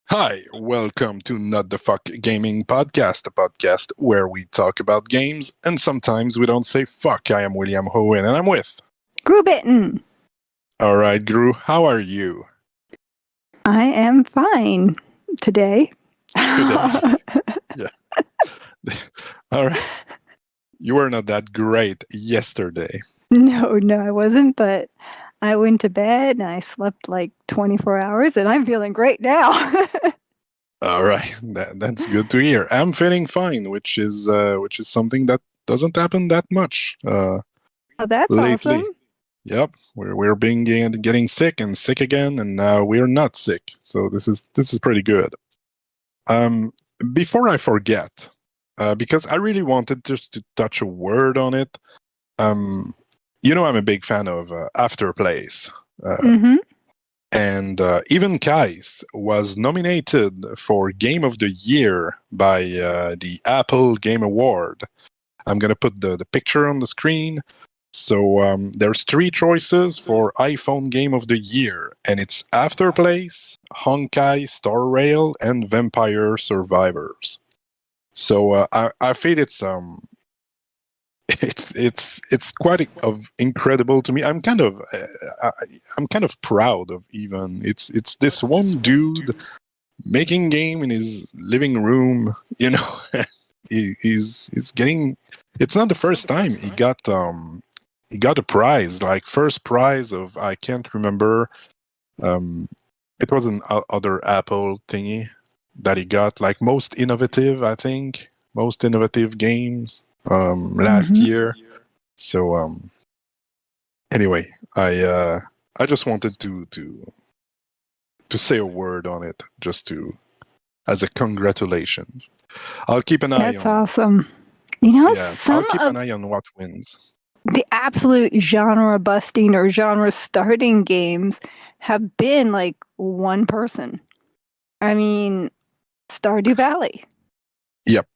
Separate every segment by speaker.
Speaker 1: Hi, welcome to Not the Fuck Gaming Podcast, a podcast where we talk about games and sometimes we don't say fuck. I am William Hououin and I'm with.
Speaker 2: Gruebitten.
Speaker 1: All right, Gru, how are you?
Speaker 2: I am fine today.
Speaker 1: Today? Yeah. All right. You were not that great yesterday.
Speaker 2: No, I wasn't, but I went to bed and I slept like 24 hours and I'm feeling great now.
Speaker 1: All right, that's good to hear. I'm feeling fine, which is something that doesn't happen that much
Speaker 2: Oh, that's
Speaker 1: lately.
Speaker 2: awesome.
Speaker 1: Yep, we're being getting sick and sick again, and now we're not sick. So this is pretty good. Um, Before I forget, because I really wanted just to touch a word on it. I'm a big fan of Afterplays,
Speaker 2: Mm-hmm.
Speaker 1: and even Kais was nominated for Game of the Year by the Apple Game Award. I'm gonna put the picture on the screen. So there's three choices for iPhone Game of the Year, and it's Afterplays, Honkai Star Rail, and Vampire Survivors. So I feel it's quite of incredible to me. I'm kind of proud of even it's this one dude making game in his living room. He's getting. It's not the first time he got a prize, like first prize of I can't remember. It was an other Apple thingy that he got, like most innovative, I think, most innovative games last year. So anyway, I just wanted to say a word on it, just to as a congratulations. I'll keep an eye
Speaker 2: That's
Speaker 1: on.
Speaker 2: awesome. You know,
Speaker 1: Yeah, I'll
Speaker 2: some
Speaker 1: keep
Speaker 2: of
Speaker 1: an eye on what wins.
Speaker 2: the absolute genre busting or genre starting games have been like one person. I mean, Stardew Valley.
Speaker 1: Yep.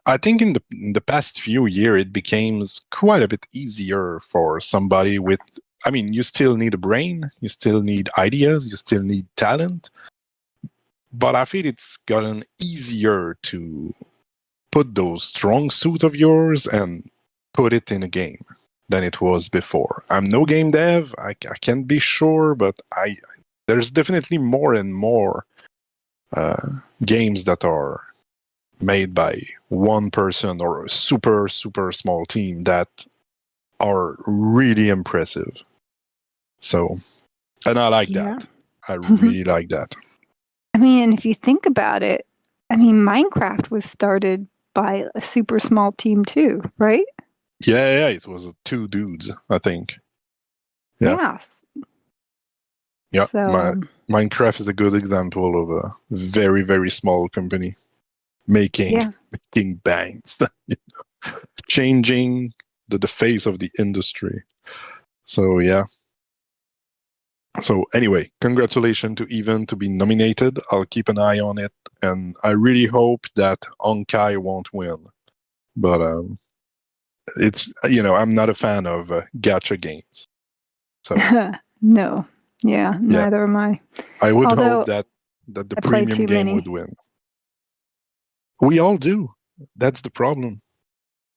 Speaker 1: I think in the past few years it became quite a bit easier for somebody with. I mean, you still need a brain, you still need ideas, you still need talent, but I feel it's gotten easier to put those strong suit of yours and put it in a game than it was before. I'm no game dev, I can't be sure, but there's definitely more and more games that are made by one person or a super small team that are really impressive. So, and I like that. I really like that.
Speaker 2: I mean, if you think about it, I mean, Minecraft was started by a super small team too, right?
Speaker 1: Yeah, it was two dudes, I think. Yeah. Yeah,
Speaker 2: So,
Speaker 1: Minecraft is a good example of a very, very small company making bangs, changing the face of the industry. So yeah. So anyway, congratulations to Even to be nominated. I'll keep an eye on it, and I really hope that Honkai won't win. But it's I'm not a fan of gacha games. So
Speaker 2: no. Yeah, neither am I.
Speaker 1: I would hope that the premium game would win. We all do. That's the problem.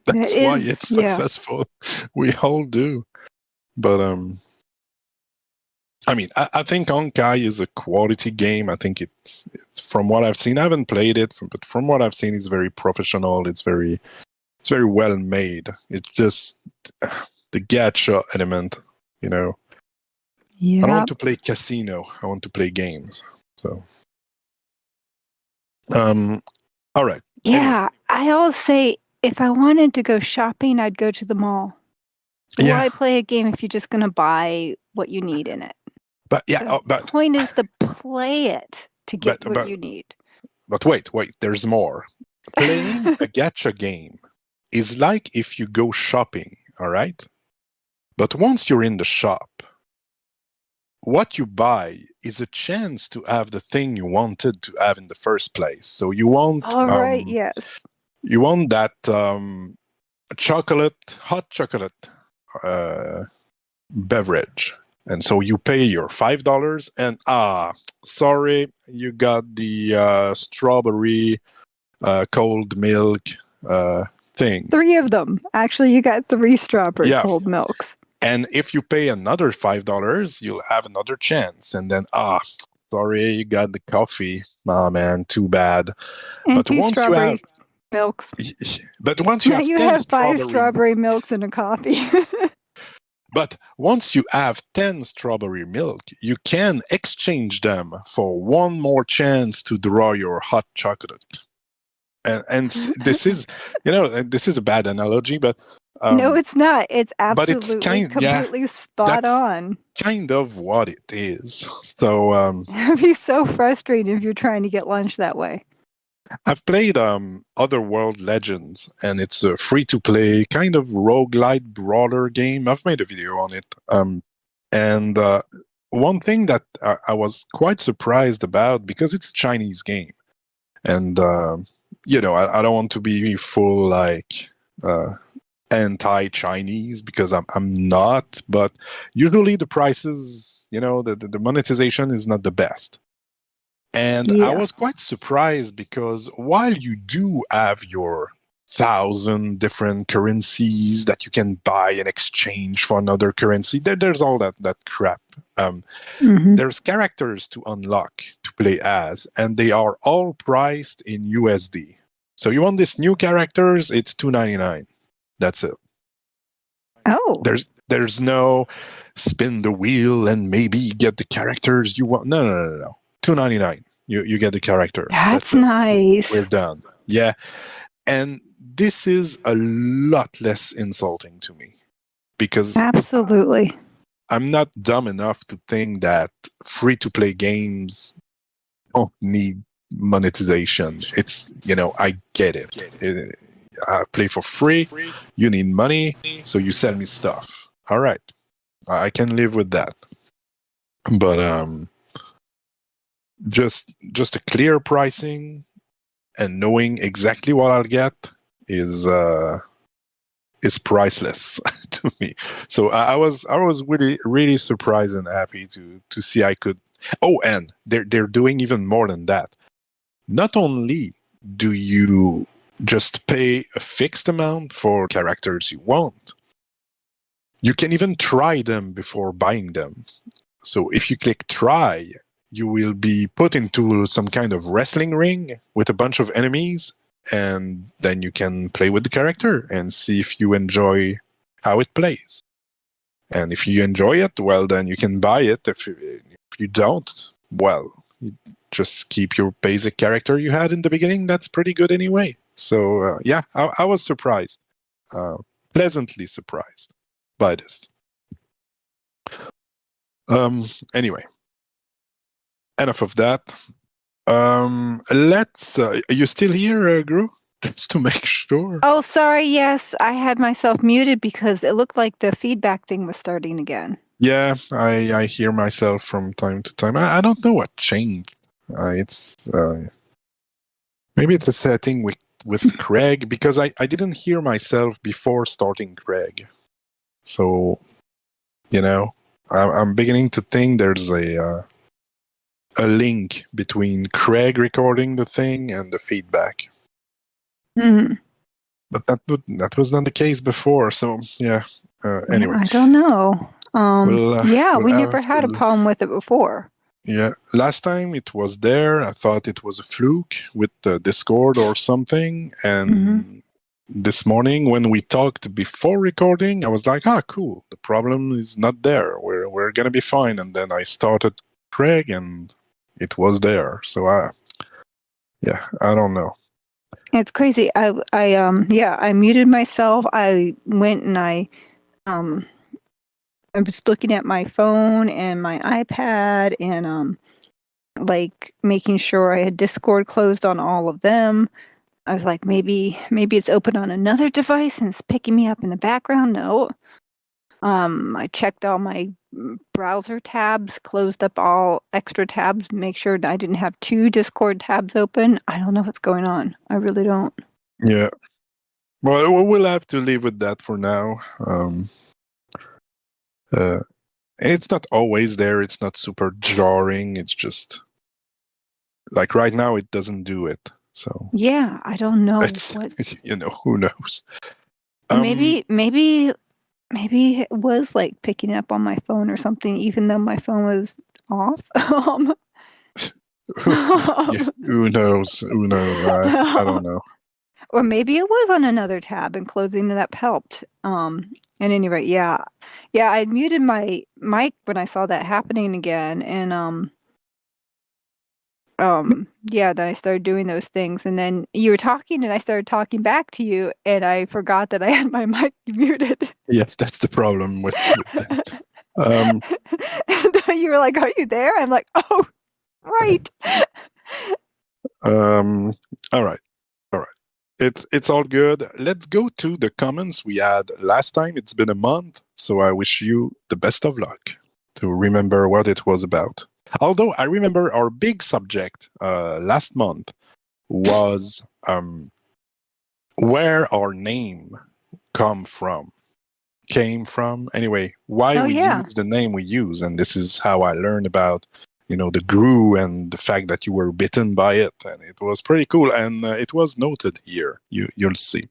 Speaker 1: That's why it's successful. We all do. But I mean, I think Honkai is a quality game. I think it's from what I've seen. I haven't played it, but from what I've seen, it's very professional. It's very well made. It's just the gacha element, Yeah. I don't want to play casino. I want to play games. So, all right.
Speaker 2: Yeah,
Speaker 1: anyway.
Speaker 2: I always say if I wanted to go shopping, I'd go to the mall. Why play a game if you're just going to buy what you need in it?
Speaker 1: But yeah,
Speaker 2: the point is to play it to get what you need.
Speaker 1: But wait, there's more. Playing a gacha game is like if you go shopping, all right? But once you're in the shop, what you buy is a chance to have the thing you wanted to have in the first place. So you want,
Speaker 2: yes,
Speaker 1: you want that hot chocolate beverage, and so you pay your $5, and sorry, you got the strawberry cold milk thing.
Speaker 2: 3 of them. Actually, you got 3 strawberry
Speaker 1: Yeah.
Speaker 2: cold milks.
Speaker 1: And if you pay another $5, you'll have another chance. And then, sorry, you got the coffee. Oh, man, too bad.
Speaker 2: And
Speaker 1: But
Speaker 2: 2
Speaker 1: once you
Speaker 2: strawberry
Speaker 1: have,
Speaker 2: milks.
Speaker 1: but once you
Speaker 2: Now
Speaker 1: have
Speaker 2: you
Speaker 1: 10
Speaker 2: have 5 strawberry milks and a coffee.
Speaker 1: But once you have 10 strawberry milk, you can exchange them for one more chance to draw your hot chocolate. And this is, this is a bad analogy, but
Speaker 2: no, it's not. It's
Speaker 1: but it's
Speaker 2: absolutely completely spot
Speaker 1: that's
Speaker 2: on.
Speaker 1: kind of what it is. So
Speaker 2: It'd be so frustrating if you're trying to get lunch that way.
Speaker 1: I've played Otherworld Legends, and it's a free-to-play kind of roguelite brawler game. I've made a video on it. And one thing that I was quite surprised about, because it's a Chinese game, and I don't want to be full like anti-Chinese, because I'm not, but usually the prices, the monetization is not the best. And I was quite surprised, because while you do have your 1,000 different currencies that you can buy and exchange for another currency, there's all that crap. There's characters to unlock to play as, and they are all priced in USD. So you want this new characters, it's $2.99. That's it.
Speaker 2: Oh.
Speaker 1: There's no spin the wheel and maybe get the characters you want. No. $2.99. You get the character.
Speaker 2: That's
Speaker 1: it.
Speaker 2: nice.
Speaker 1: We're done. Yeah. And this is a lot less insulting to me, because
Speaker 2: absolutely,
Speaker 1: I'm not dumb enough to think that free-to-play games don't need monetization. It's, I get it. I play for free. You need money, so you sell me stuff. All right. I can live with that. But just a clear pricing and knowing exactly what I'll get is priceless to me. So I was really surprised and happy to see I could. Oh, and they're doing even more than that. Not only do you just pay a fixed amount for characters you want, you can even try them before buying them. So if you click try, you will be put into some kind of wrestling ring with a bunch of enemies, and then you can play with the character and see if you enjoy how it plays. And if you enjoy it, well, then you can buy it. If you don't, well, you just keep your basic character you had in the beginning. That's pretty good anyway. So yeah, I was surprised, pleasantly surprised by this. Anyway, enough of that. Let's. Are you still here, Gru? Just to make sure.
Speaker 2: Oh, sorry. Yes, I had myself muted because it looked like the feedback thing was starting again.
Speaker 1: Yeah, I hear myself from time to time. I don't know what changed. It's maybe it's a setting with Craig, because I didn't hear myself before starting Craig. So, I'm beginning to think there's a link between Craig recording the thing and the feedback.
Speaker 2: Mm-hmm.
Speaker 1: But that was not the case before. So yeah. Anyway,
Speaker 2: I don't know. We never had a problem with it before.
Speaker 1: Yeah, last time it was there. I thought it was a fluke with the Discord or something, and this morning when we talked before recording, I was like, cool. The problem is not there. We're gonna be fine. And then I started Craig, and it was there. So I don't know.
Speaker 2: It's crazy. I muted myself. I went and I was looking at my phone and my iPad and like making sure I had Discord closed on all of them. I was like, maybe it's open on another device and it's picking me up in the background. No. I checked all my browser tabs, closed up all extra tabs, make sure that I didn't have 2 Discord tabs open. I don't know what's going on. I really don't.
Speaker 1: Yeah. Well, we'll have to leave with that for now. It's not always there. It's not super jarring. It's just Like right now, it doesn't do it. So
Speaker 2: Yeah, I don't know
Speaker 1: it's
Speaker 2: what.
Speaker 1: who knows.
Speaker 2: Maybe it was like picking up on my phone or something, even though my phone was off.
Speaker 1: Yeah, who knows? Who knows? I don't know.
Speaker 2: Or maybe it was on another tab and closing it up helped. At any rate, yeah. I muted my mic when I saw that happening again, and yeah, then I started doing those things, and then you were talking, and I started talking back to you, and I forgot that I had my mic muted.
Speaker 1: Yeah, that's the problem with that.
Speaker 2: And you were like, "Are you there?" I'm like, "Oh, right."
Speaker 1: All right. It's all good. Let's go to the comments we had last time. It's been a month, so I wish you the best of luck to remember what it was about. Although I remember our big subject last month was where our name came from. Anyway, why
Speaker 2: Oh,
Speaker 1: we
Speaker 2: yeah.
Speaker 1: use the name we use, and this is how I learned about the Gru and the fact that you were bitten by it, and it was pretty cool, and it was noted here. You'll see.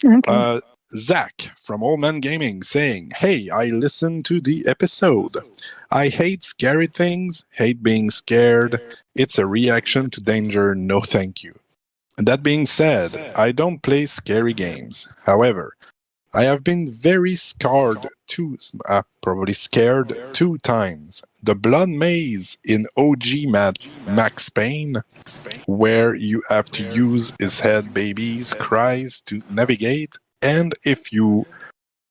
Speaker 2: Okay.
Speaker 1: Zach from Old Man Gaming saying, "Hey, I listened to the episode. I hate scary things, hate being scared. It's a reaction to danger. No, thank you. That being said, I don't play scary games. However, I have been probably scared 2 times. The Blood Maze in OG Max Payne, where you have to use his head baby's cries to navigate, and if you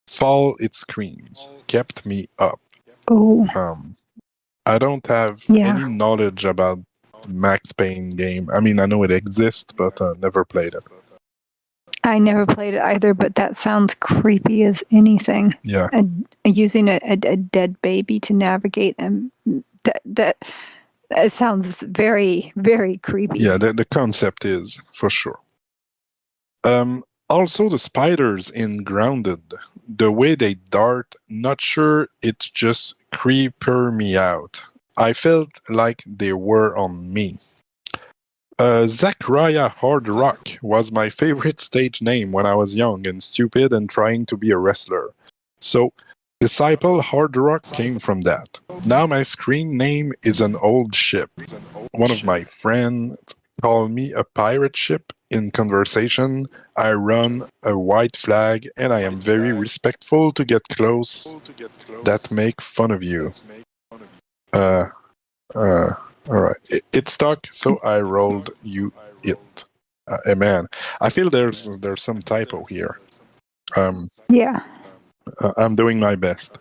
Speaker 1: fall, it screams. Kept me up.
Speaker 2: Oh,
Speaker 1: I don't have
Speaker 2: yeah.
Speaker 1: any knowledge about the Max Payne game. I mean, I know it exists, but never played it.
Speaker 2: I never played it either, but that sounds creepy as anything.
Speaker 1: Yeah.
Speaker 2: Using a dead baby to navigate, and that it sounds very, very creepy.
Speaker 1: Yeah, the concept is, for sure. Also, the spiders in Grounded, the way they dart, not sure, it's just creeper me out. I felt like they were on me. Zachariah Hard Rock was my favorite stage name when I was young and stupid and trying to be a wrestler. So, Disciple Hard Rock came from that. Now my screen name is an old ship. One of my friends called me a pirate ship in conversation. I run a white flag and I am very respectful to get close. That make fun of you. All right. It's stuck, so I rolled you it. Man, I feel there's some typo here.
Speaker 2: Yeah.
Speaker 1: I'm doing my best.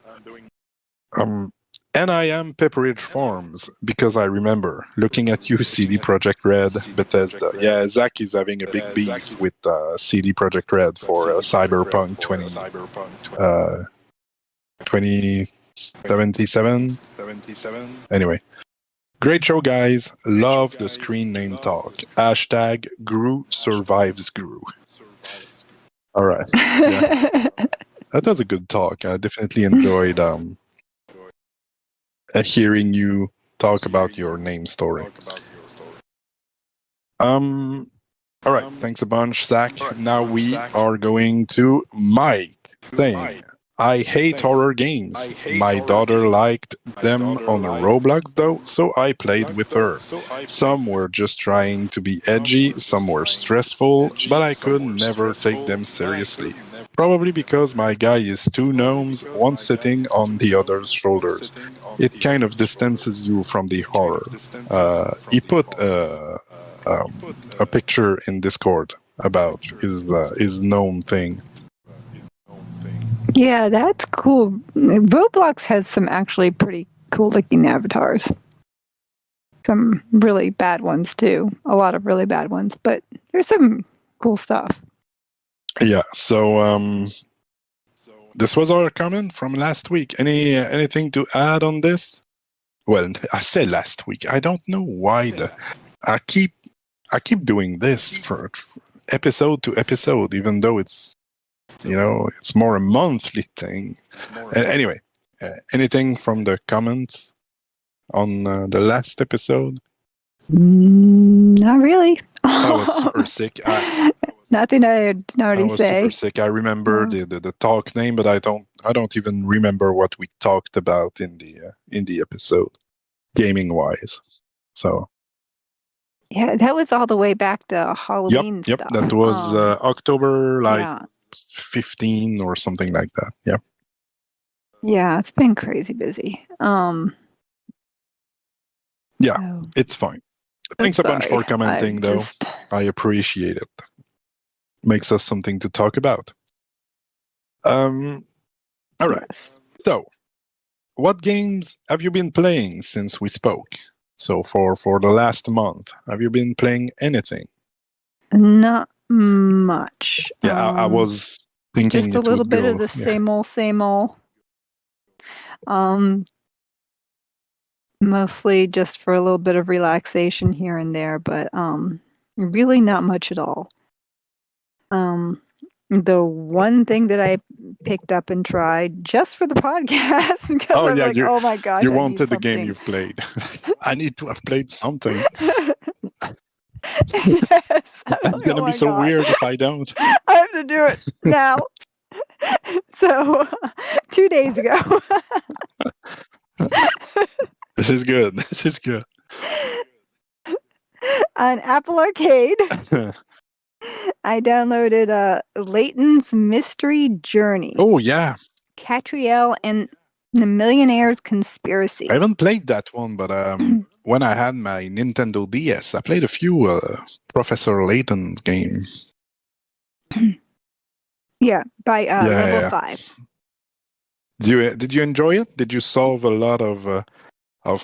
Speaker 1: And I am Pepperidge Farms because I remember looking at you, CD Projekt Red, Bethesda. Yeah, Zach is having a big beef with CD Projekt Red for Cyberpunk 2077. Anyway, great show, guys. Love the screen name talk. Hashtag Gru survives Gru. All right. Yeah, that was a good talk. I definitely enjoyed hearing you talk about your name story. All right, thanks a bunch, Zach. Now we are going to Mike saying, I hate horror games. My daughter liked them on Roblox though, so I played with her. Some were just trying to be edgy, some were stressful, but I could never take them seriously. Probably because my guy is two gnomes, one sitting on the other's shoulders. It kind of distances you from the horror. He put a picture in Discord about his gnome thing.
Speaker 2: Yeah, that's cool. Roblox has some actually pretty cool looking avatars. Some really bad ones too. A lot of really bad ones, but there's some cool stuff.
Speaker 1: Yeah. So this was our comment from last week. Anything to add on this? Well, I said last week. I don't know why I keep doing this for episode to episode, even though it's it's more a monthly thing. Anyway, anything from the comments on the last episode?
Speaker 2: Not really.
Speaker 1: I was super sick.
Speaker 2: Nothing I did
Speaker 1: I
Speaker 2: already
Speaker 1: was super
Speaker 2: say.
Speaker 1: sick. I remember the talk name, but I don't even remember what we talked about in the episode, gaming wise. So
Speaker 2: Yeah, that was all the way back to Halloween
Speaker 1: yep,
Speaker 2: stuff.
Speaker 1: that was October
Speaker 2: yeah.
Speaker 1: 15 or something like that. Yeah.
Speaker 2: Yeah, it's been crazy busy.
Speaker 1: Yeah,
Speaker 2: So,
Speaker 1: it's fine.
Speaker 2: I'm
Speaker 1: Thanks a bunch for
Speaker 2: sorry.
Speaker 1: commenting, though. I appreciate it. Makes us something to talk about. All right.
Speaker 2: Yes.
Speaker 1: So, what games have you been playing since we spoke? So for the last month, have you been playing anything?
Speaker 2: Not much.
Speaker 1: Yeah, I was thinking
Speaker 2: just a
Speaker 1: it
Speaker 2: little
Speaker 1: would
Speaker 2: bit
Speaker 1: go.
Speaker 2: of the same old. Mostly just for a little bit of relaxation here and there, but really not much at all. The one thing that I picked up and tried just for the podcast because
Speaker 1: Oh
Speaker 2: I'm
Speaker 1: yeah,
Speaker 2: like, oh my gosh,
Speaker 1: you
Speaker 2: I need
Speaker 1: wanted the game
Speaker 2: something.
Speaker 1: you've played. I need to have played something.
Speaker 2: Yes.
Speaker 1: That's
Speaker 2: Like,
Speaker 1: gonna
Speaker 2: oh
Speaker 1: be
Speaker 2: my
Speaker 1: so
Speaker 2: God.
Speaker 1: weird if I don't.
Speaker 2: I have to do it now. So 2 days ago.
Speaker 1: This is good. This is good.
Speaker 2: On Apple Arcade, I downloaded Layton's Mystery Journey.
Speaker 1: Oh yeah,
Speaker 2: Catriel and the Millionaire's Conspiracy.
Speaker 1: I haven't played that one, but when I had my Nintendo DS, I played a few Professor Layton's game.
Speaker 2: Yeah, by level 5.
Speaker 1: Did you enjoy it? Did you solve a lot of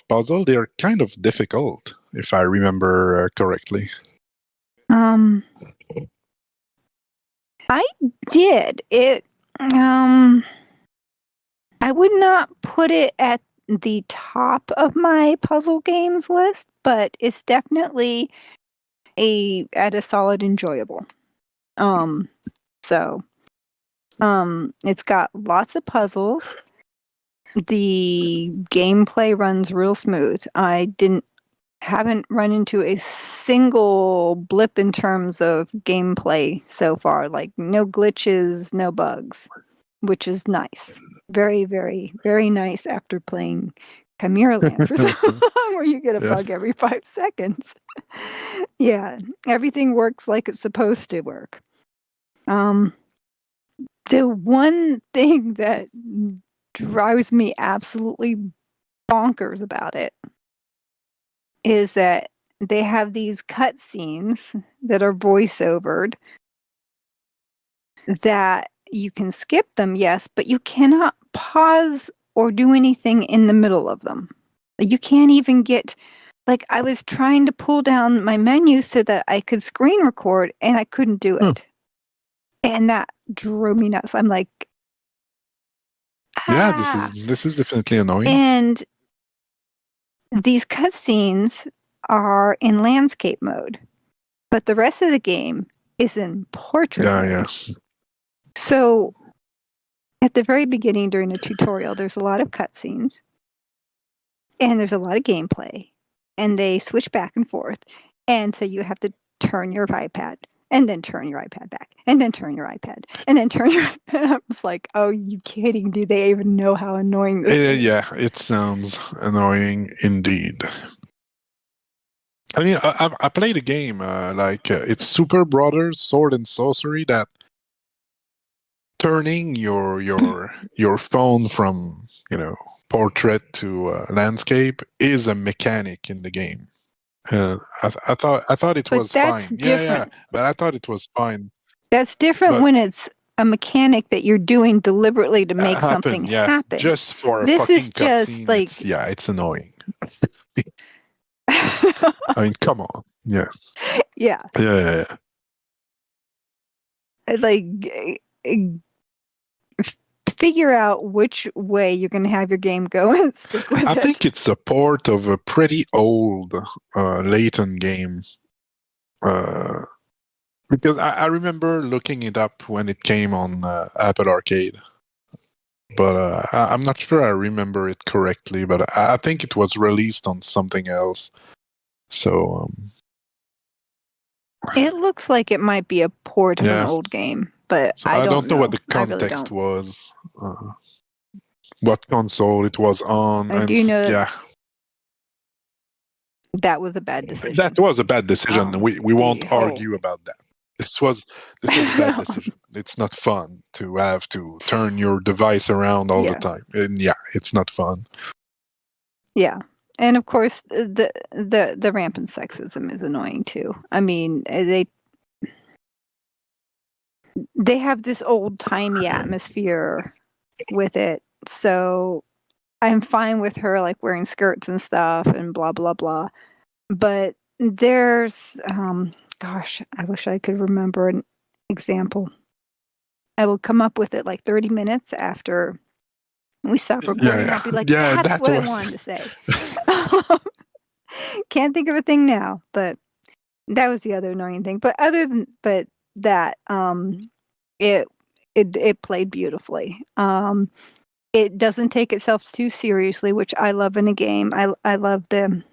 Speaker 1: puzzle? They're kind of difficult, if I remember correctly.
Speaker 2: I did it. I would not put it at the top of my puzzle games list, but it's definitely at a solid enjoyable. So it's got lots of puzzles. The gameplay runs real smooth. I haven't run into a single blip in terms of gameplay so far. Like no glitches, no bugs, which is nice. Very, very, very nice after playing Chimera Land for so long, where you get a bug every 5 seconds. Yeah, everything works like it's supposed to work. The one thing that drives me absolutely bonkers about it is that they have these cutscenes that are voice-overed that you can skip them, yes, but you cannot pause or do anything in the middle of them. You can't even get like, I was trying to pull down my menu so that I could screen record, and I couldn't do it. And that drove me nuts. I'm like,
Speaker 1: Yeah, this is definitely annoying.
Speaker 2: And these cutscenes are in landscape mode, but the rest of the game is in portrait mode.
Speaker 1: Yeah.
Speaker 2: So at the very beginning during the tutorial, there's a lot of cutscenes and there's a lot of gameplay, and they switch back and forth. And so you have to turn your iPad and then turn your iPad back and then turn your iPad and then turn your. I was like, oh, you kidding? Do they even know how annoying this is?
Speaker 1: Yeah, it sounds annoying indeed. I mean, I played a game it's Super Brothers Sword and Sorcery, that turning your phone from portrait to landscape is a mechanic in the game. I thought it was fine. Yeah, but I thought it was fine.
Speaker 2: That's different when it's a mechanic that you're doing deliberately to make something happen.
Speaker 1: Just for
Speaker 2: this
Speaker 1: a fucking
Speaker 2: is just
Speaker 1: cutscene,
Speaker 2: like
Speaker 1: it's annoying. I mean, come on. Yeah.
Speaker 2: Yeah. Like, figure out which way you're going to have your game go and stick with it.
Speaker 1: I think it's a port of a pretty old Layton game. Because I remember looking it up when it came on Apple Arcade. But I'm not sure I remember it correctly, but I think it was released on something else. So
Speaker 2: It looks like it might be a port of an old game, but
Speaker 1: So
Speaker 2: I don't
Speaker 1: know what the
Speaker 2: I really
Speaker 1: context
Speaker 2: don't.
Speaker 1: was, what console it was on,
Speaker 2: I
Speaker 1: and
Speaker 2: do know
Speaker 1: yeah,
Speaker 2: that was a bad decision.
Speaker 1: that was a bad decision. We won't argue about that. This was a bad decision. It's not fun to have to turn your device around all the time, and yeah, it's not fun.
Speaker 2: Yeah. And of course, the rampant sexism is annoying too. I mean, they have this old-timey atmosphere with it, so I'm fine with her, like, wearing skirts and stuff and blah, blah, blah. But there's, gosh, I wish I could remember an example. I will come up with it, like, 30 minutes after we stop recording. I'll be like, "That's what I wanted to say." Can't think of a thing now, but that was the other annoying thing. But other than that, it it played beautifully. It doesn't take itself too seriously, which I love in a game. I love the,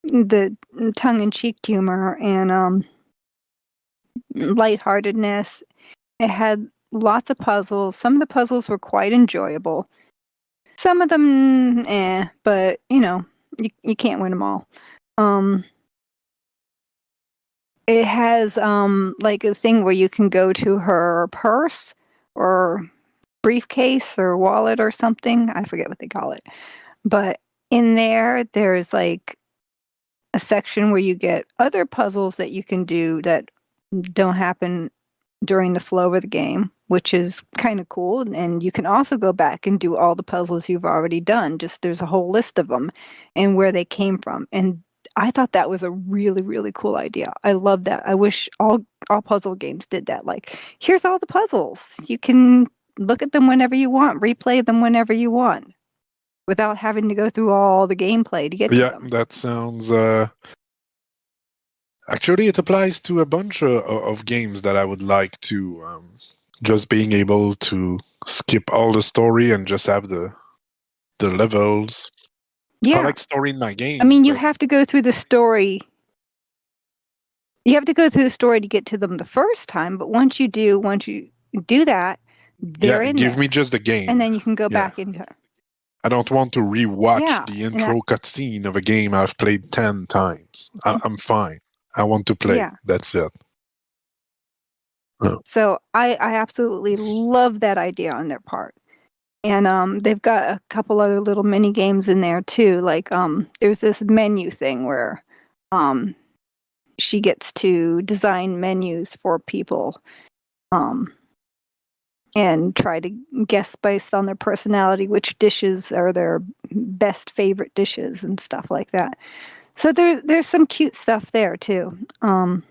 Speaker 2: the tongue-in-cheek humor and lightheartedness. It had lots of puzzles. Some of the puzzles were quite enjoyable. Some of them, but you can't win them all. It has like a thing where you can go to her purse or briefcase or wallet or something. I forget what they call it. But in there's like a section where you get other puzzles that you can do that don't happen during the flow of the game, which is kind of cool. And you can also go back and do all the puzzles you've already done. Just there's a whole list of them and where they came from. And I thought that was a really, really cool idea. I love that. I wish all puzzle games did that. Like, here's all the puzzles. You can look at them whenever you want, replay them whenever you want, without having to go through all the gameplay to get to them.
Speaker 1: Yeah, that sounds. Actually, it applies to a bunch of games that I would like to just being able to skip all the story and just have the levels.
Speaker 2: Yeah.
Speaker 1: I like story in my games.
Speaker 2: I mean, you have to go through the story. You have to go through the story to get to them the first time, but once you do that, they're in there.
Speaker 1: Give me just the game.
Speaker 2: And then you can go back into.
Speaker 1: I don't want to rewatch the intro cutscene of a game I've played 10 times. I'm fine. I want to play. That's it.
Speaker 2: So I absolutely love that idea on their part. And they've got a couple other little mini games in there too. Like there's this menu thing where she gets to design menus for people and try to guess based on their personality which dishes are their best favorite dishes and stuff like that. So there's some cute stuff there too. All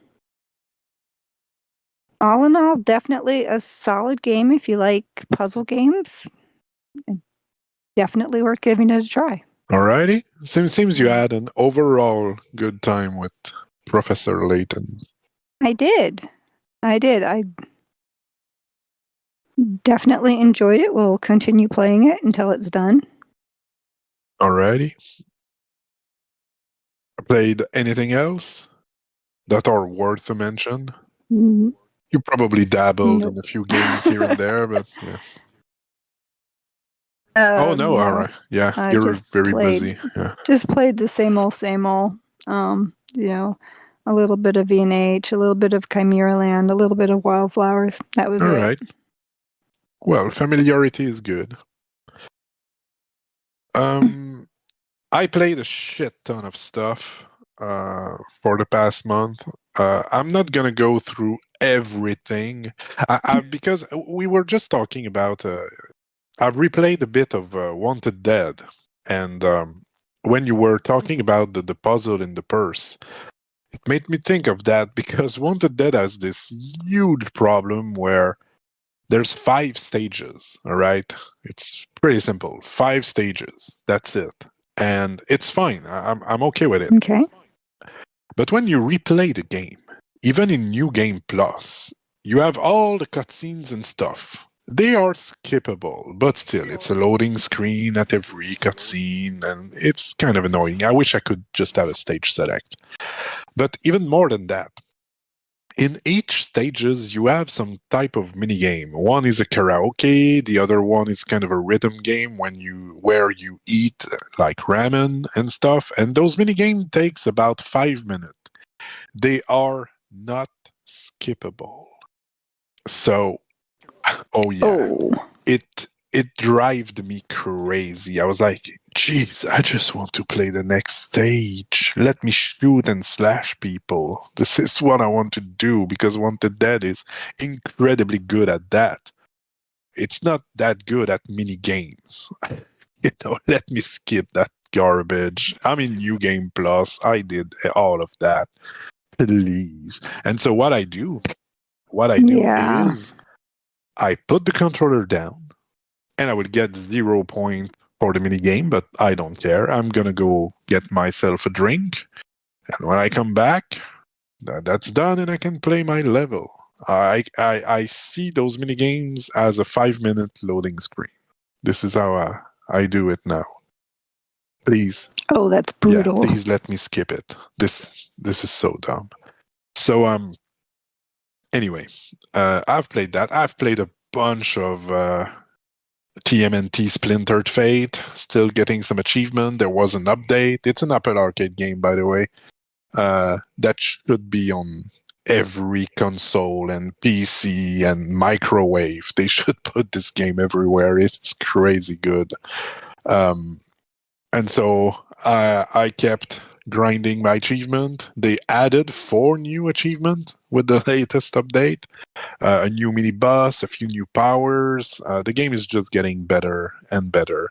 Speaker 2: in all, definitely a solid game if you like puzzle games. Definitely worth giving it a try.
Speaker 1: Alrighty. Seems you had an overall good time with Professor Layton.
Speaker 2: I did. I definitely enjoyed it. We'll continue playing it until it's done.
Speaker 1: Alrighty. Played anything else that are worth to mention? You probably dabbled in a few games here and there, but yeah. Oh no! All right, yeah, you're very busy. Yeah,
Speaker 2: just played the same old, same old. A little bit of V&H, a little bit of Chimera Land, a little bit of Wildflowers. That was it.
Speaker 1: All right. Well, familiarity is good. I played a shit ton of stuff for the past month. I'm not gonna go through everything because we were just talking about. I've replayed a bit of Wanted Dead, and when you were talking about the puzzle in the purse, it made me think of that because Wanted Dead has this huge problem where there's 5 stages, all right? It's pretty simple. 5 stages. That's it. And it's fine. I'm okay with it.
Speaker 2: Okay.
Speaker 1: But when you replay the game, even in New Game Plus, you have all the cutscenes and stuff. They are skippable, but still, it's a loading screen at every cutscene, and it's kind of annoying. I wish I could just have a stage select. But even more than that, in each stages you have some type of mini game. One is a karaoke, the other one is kind of a rhythm game where you eat like ramen and stuff, and those mini game takes about 5 minutes. They are not skippable. So oh yeah,
Speaker 2: Oh.
Speaker 1: it drove me crazy. I was like, geez, I just want to play the next stage. Let me shoot and slash people. This is what I want to do because Wanted Dead is incredibly good at that. It's not that good at mini games. Let me skip that garbage. I'm in New Game Plus. I did all of that. Please. And so what I do
Speaker 2: Yeah.
Speaker 1: is I put the controller down and I would get 0 point for the mini game, but I don't care. I'm gonna go get myself a drink, and when I come back, that's done, and I can play my level. I see those mini games as a 5 minute loading screen. This is how I do it now. Please,
Speaker 2: Oh, that's brutal.
Speaker 1: please let me skip it. This is so dumb. So anyway, I've played that. I've played a bunch of TMNT Splintered Fate, still getting some achievement. There was an update. It's an Apple Arcade game, by the way. That should be on every console and PC and microwave. They should put this game everywhere. It's crazy good. And so I kept grinding my achievement. They added 4 new achievements with the latest update. A new mini boss, a few new powers. The game is just getting better and better.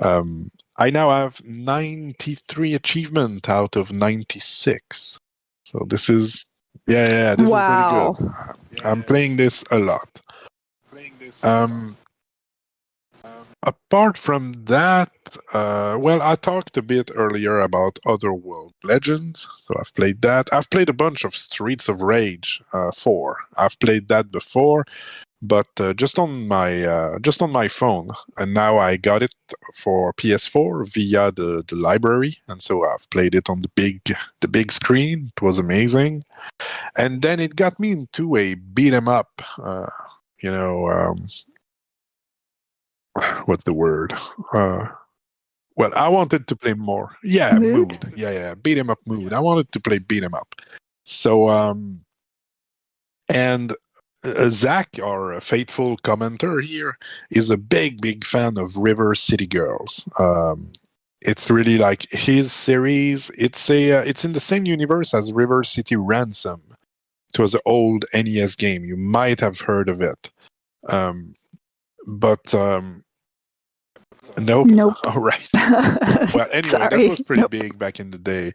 Speaker 1: I now have 93 achievement out of 96. So this is this is pretty good. I'm playing this a lot. Apart from that, well, I talked a bit earlier about Otherworld Legends, so I've played that. I've played a bunch of Streets of Rage 4. I've played that before, but just on my phone, and now I got it for PS4 via the library, and so I've played it on the big screen. It was amazing, and then it got me into a beat 'em up. What's the word? Well, I wanted to play more. Yeah, mood. Yeah, beat 'em up mood. I wanted to play beat 'em up. So and Zach, our faithful commenter here, is a big fan of River City Girls. It's really like his series. It's in the same universe as River City Ransom. It was an old NES game. You might have heard of it, but nope. All right. Well, anyway, that was pretty big back in the day.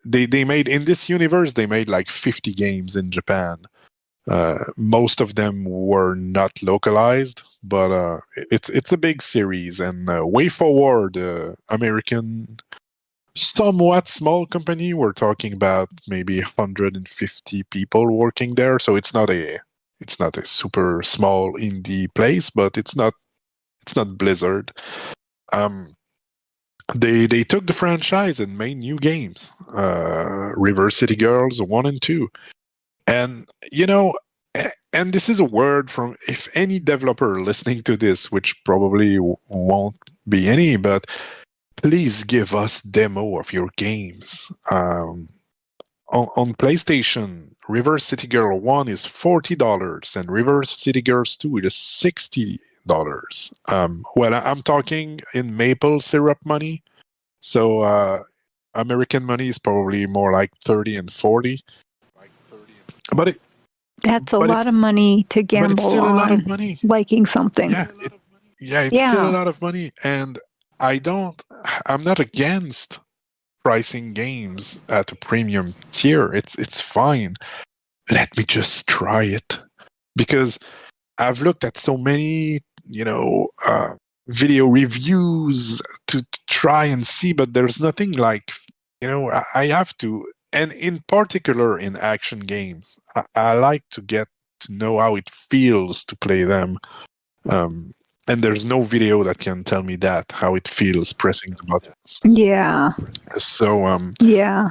Speaker 1: They made in this universe. They made like 50 games in Japan. Most of them were not localized, but it's a big series. And Way Forward, American, somewhat small company. We're talking about maybe 150 people working there, so it's not a super small indie place, but it's not Blizzard. They took the franchise and made new games, River City Girls 1 and 2. And, and this is a word from, if any developer listening to this, which probably won't be any, but please give us demo of your games. On PlayStation, River City Girl 1 is $40 and River City Girls 2 is $60. Well, I'm talking in maple syrup money. So American money is probably more like 30 and 40. But
Speaker 2: that's a lot of money to gamble on.
Speaker 1: But it's still a lot of money.
Speaker 2: Liking something.
Speaker 1: Yeah, it's still a lot of money. And I'm not against pricing games at a premium tier. It's fine. Let me just try it. Because I've looked at so many, video reviews to try and see, but there's nothing like, I have to, and in particular in action games, I like to get to know how it feels to play them. And there's no video that can tell me that, how it feels pressing the buttons.
Speaker 2: Yeah.
Speaker 1: So
Speaker 2: yeah.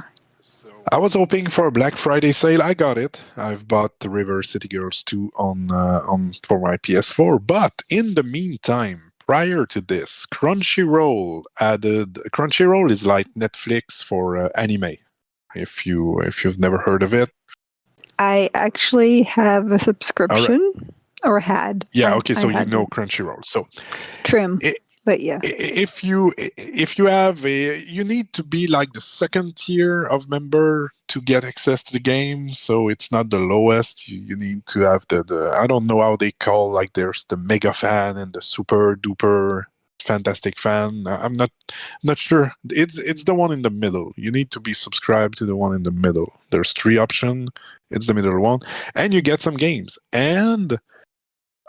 Speaker 1: I was hoping for a Black Friday sale. I got it. I've bought the River City Girls 2 on for my PS4. But in the meantime, prior to this, Crunchyroll is like Netflix for anime. If you've never heard of it,
Speaker 2: I actually have a
Speaker 1: all right.
Speaker 2: subscription, or had.
Speaker 1: Yeah, okay.
Speaker 2: I
Speaker 1: So you
Speaker 2: had to
Speaker 1: know Crunchyroll. So
Speaker 2: trim,
Speaker 1: I
Speaker 2: but yeah.
Speaker 1: if you have you need to be like the second tier of member to get access to the game, so it's not the lowest. You need to have the I don't know how they call, like there's the mega fan and the super duper fantastic fan. I'm not sure. It's the one in the middle. You need to be subscribed to the one in the middle. There's 3 options. It's the middle one, and you get some games. And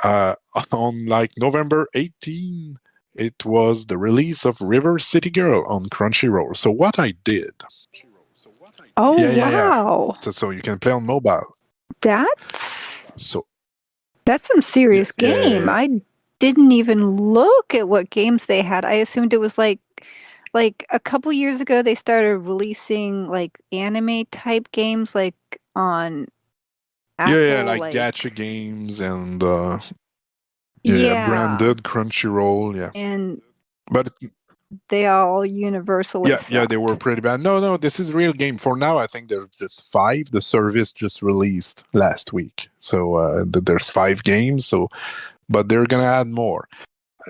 Speaker 1: uh, on like November 18, it was the release of River City Girl on Crunchyroll. So what I did,
Speaker 2: Oh
Speaker 1: yeah.
Speaker 2: wow,
Speaker 1: So you can play on mobile.
Speaker 2: that's
Speaker 1: So
Speaker 2: some serious game.
Speaker 1: yeah.
Speaker 2: I didn't even look at what games they had. I assumed it was like a couple years ago they started releasing like anime type games like on
Speaker 1: Yeah,
Speaker 2: Apple,
Speaker 1: like
Speaker 2: like
Speaker 1: gacha games and yeah,
Speaker 2: yeah,
Speaker 1: branded Crunchyroll, yeah.
Speaker 2: and
Speaker 1: But
Speaker 2: they all universally
Speaker 1: yeah, they were
Speaker 2: sucked.
Speaker 1: pretty bad. No, this is real game. For now, I think there's just 5. The service just released last week, so there's 5 games. So, but they're gonna add more.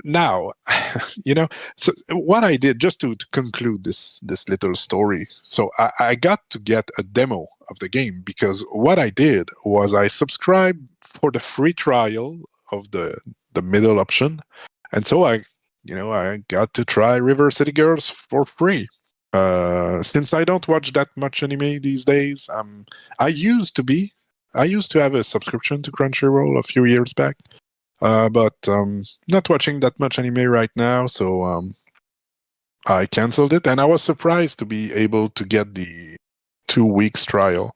Speaker 1: Now, so what I did, just to conclude this little story, so I got to get a demo of the game, because what I did was I subscribed for the free trial of the middle option, and so I got to try River City Girls for free. Since I don't watch that much anime these days, I used to be I used to have a subscription to Crunchyroll a few years back, but not watching that much anime right now, so I canceled it, and I was surprised to be able to get the 2 weeks trial.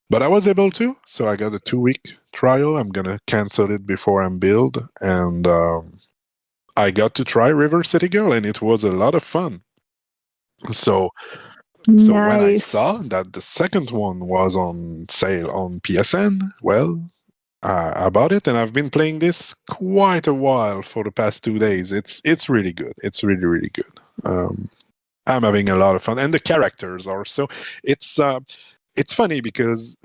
Speaker 1: But I was able to, so I got a 2 week trial. I'm gonna cancel it before I'm billed, and I got to try River City Girl, and it was a lot of fun. So when I
Speaker 2: Nice.
Speaker 1: saw that the second one was on sale on PSN, well, I bought it, and I've been playing this quite a while for the past 2 days. It's really good. It's really good. I'm having a lot of fun, and the characters are so. It's funny because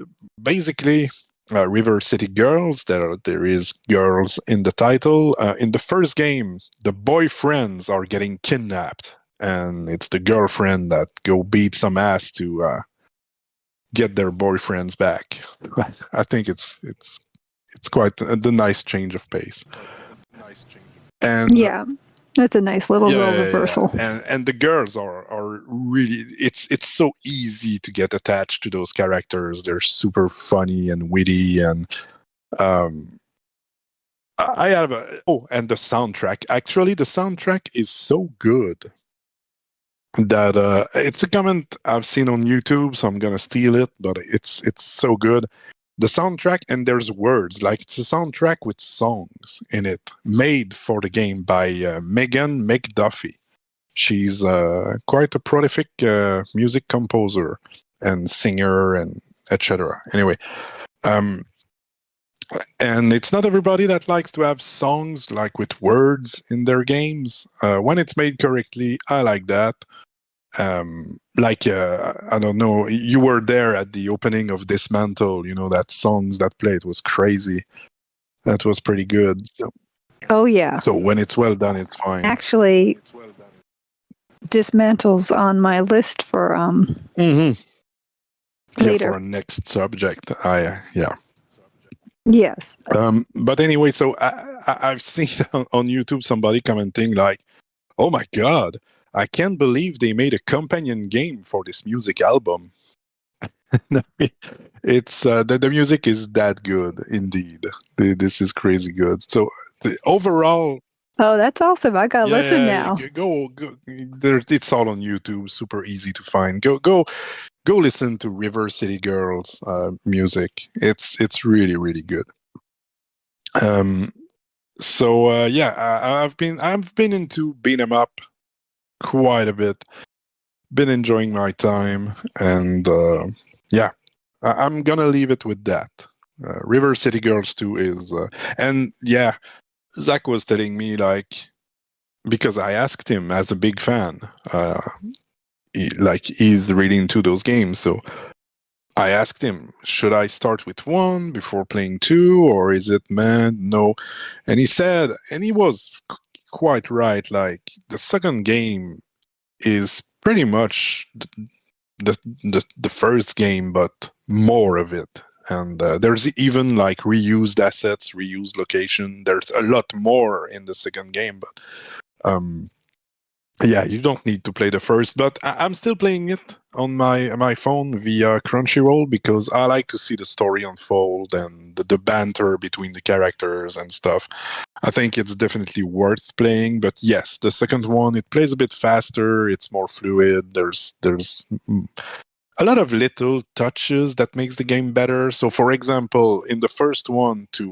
Speaker 1: basically, River City Girls. There is girls in the title. In the first game, the boyfriends are getting kidnapped, and it's the girlfriend that go beat some ass to get their boyfriends back. I think it's quite the nice change of pace. And
Speaker 2: Yeah, that's a nice little role reversal.
Speaker 1: and the girls are really, it's so easy to get attached to those characters. They're super funny and witty, and um I have and the soundtrack. Actually, the soundtrack is so good that it's a comment I've seen on YouTube, so I'm gonna steal it, but it's so good. The soundtrack, and there's words, like it's a soundtrack with songs in it made for the game by Megan McDuffie. She's quite a prolific music composer and singer and etc. Anyway, um, and it's not everybody that likes to have songs like with words in their games. When it's made correctly, I like that. Like I don't know, you were there at the opening of Dismantle. You know that songs that played was crazy. That was pretty good.
Speaker 2: Oh yeah.
Speaker 1: So when it's well done, it's fine.
Speaker 2: Actually, Dismantle's on my list for
Speaker 1: Mm-hmm. Yeah,
Speaker 2: later.
Speaker 1: for a next subject. I yeah.
Speaker 2: Yes.
Speaker 1: But anyway, so I've seen on YouTube somebody commenting like, "Oh my god, I can't believe they made a companion game for this music album." It's the music is that good indeed. This is crazy good. So overall,
Speaker 2: Oh, that's awesome. I gotta listen
Speaker 1: yeah,
Speaker 2: now.
Speaker 1: go there. It's all on YouTube. Super easy to find. Go listen to River City Girls music. It's really good. Um, so yeah, I've been into beat 'em up quite a bit. been enjoying my time, and yeah, I'm gonna leave it with that. River City Girls 2 is, and yeah, Zach was telling me like, because I asked him as a big fan, he's really into those games, so I asked him, should I start with 1 before playing 2, or is it mad? No. And he said, and he was quite right, like, the second game is pretty much the first game, but more of it. And there's even like reused assets, reused location. There's a lot more in the second game, but yeah, you don't need to play the first, but I'm still playing it on my phone via Crunchyroll because I like to see the story unfold and the banter between the characters and stuff. I think it's definitely worth playing, but yes, the second one, it plays a bit faster, it's more fluid, there's a lot of little touches that makes the game better. So for example, in the first one, to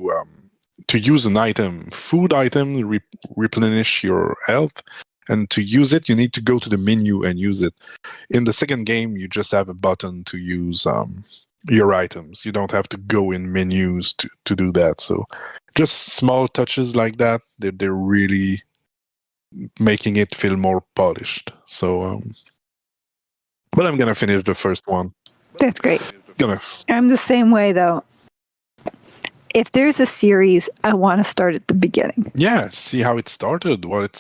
Speaker 1: use an item, food item, replenish your health, and to use it, you need to go to the menu and use it. In the second game, you just have a button to use your items. You don't have to go in menus to do that. So just small touches like that, they're really making it feel more polished. So, but I'm gonna finish the first one.
Speaker 2: That's great.
Speaker 1: Gonna
Speaker 2: I'm the same way though. If there's a series, I want to start at the beginning.
Speaker 1: yeah, see how it started. What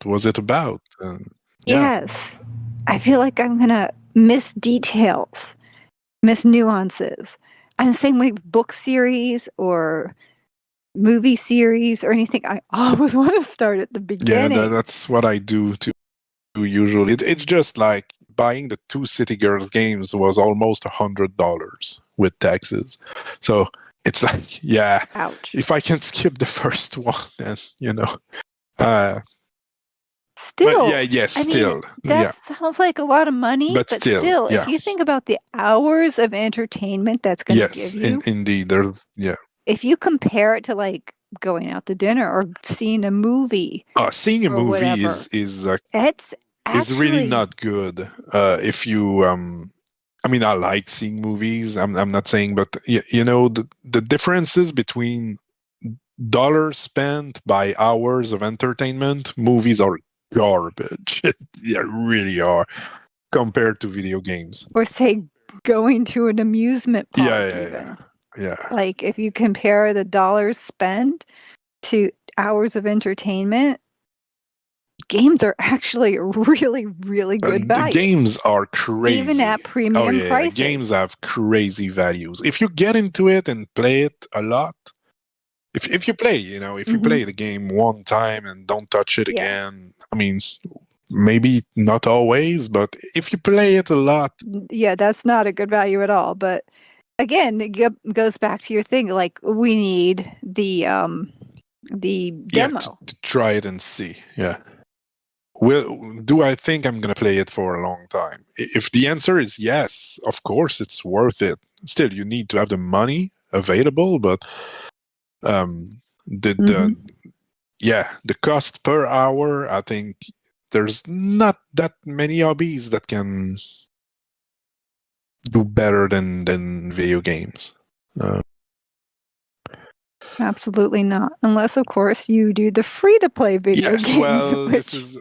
Speaker 1: was it about? Yeah.
Speaker 2: Yes. I feel like I'm going to miss details, miss nuances. And the same way with book series or movie series or anything, I always want to start at the
Speaker 1: Yeah,
Speaker 2: beginning.
Speaker 1: that's what I do too. Usually, it's just like buying the 2 City Girls games was almost $100 with taxes. So it's like, yeah,
Speaker 2: Ouch.
Speaker 1: if I can skip the first one, then uh,
Speaker 2: Still,
Speaker 1: but yeah, yes,
Speaker 2: I mean,
Speaker 1: still,
Speaker 2: that
Speaker 1: yeah,
Speaker 2: sounds like a lot of money,
Speaker 1: but
Speaker 2: but
Speaker 1: still,
Speaker 2: still,
Speaker 1: yeah,
Speaker 2: if you think about the hours of entertainment that's going to
Speaker 1: yes,
Speaker 2: give you,
Speaker 1: indeed, there, yeah.
Speaker 2: if you compare it to like going out to dinner or seeing a movie
Speaker 1: Seeing a
Speaker 2: or
Speaker 1: movie
Speaker 2: whatever, it's
Speaker 1: is really
Speaker 2: actually
Speaker 1: not good. If you I mean, I like seeing movies. I'm not saying, but the differences between dollars spent by hours of entertainment, movies are garbage. They really are compared to video games.
Speaker 2: or say going to an amusement park
Speaker 1: Yeah, yeah,
Speaker 2: even.
Speaker 1: yeah, yeah.
Speaker 2: Like if you compare the dollars spent to hours of entertainment, games are actually really, really good
Speaker 1: The
Speaker 2: value.
Speaker 1: games are crazy.
Speaker 2: Even at
Speaker 1: Oh
Speaker 2: premium
Speaker 1: yeah,
Speaker 2: prices.
Speaker 1: games have crazy values. If you get into it and play it a lot, if you play, if you play the game one time and don't touch it again, I mean, maybe not always, but if you play it a lot,
Speaker 2: yeah, that's not a good value at all. But again, it goes back to your thing. Like we need the demo.
Speaker 1: to try it and see. Yeah. Do I think I'm gonna play it for a long time? If the answer is yes, of course it's worth it. Still, you need to have the money available, but the yeah, the cost per hour, I think there's not that many hobbies that can do better than video games.
Speaker 2: Absolutely not. Unless, of course, you do the free to play video
Speaker 1: Yes,
Speaker 2: games,
Speaker 1: well,
Speaker 2: which
Speaker 1: this is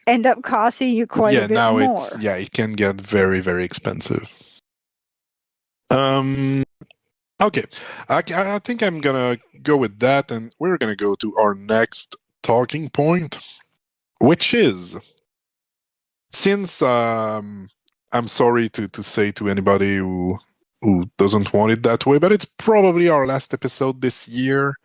Speaker 2: end up costing you quite a bit
Speaker 1: now
Speaker 2: more.
Speaker 1: it can get very, very expensive. Okay, I think I'm gonna go with that, and we're gonna go to our next talking point, which is, since I'm sorry to say to anybody who doesn't want it that way, but it's probably our last episode this year.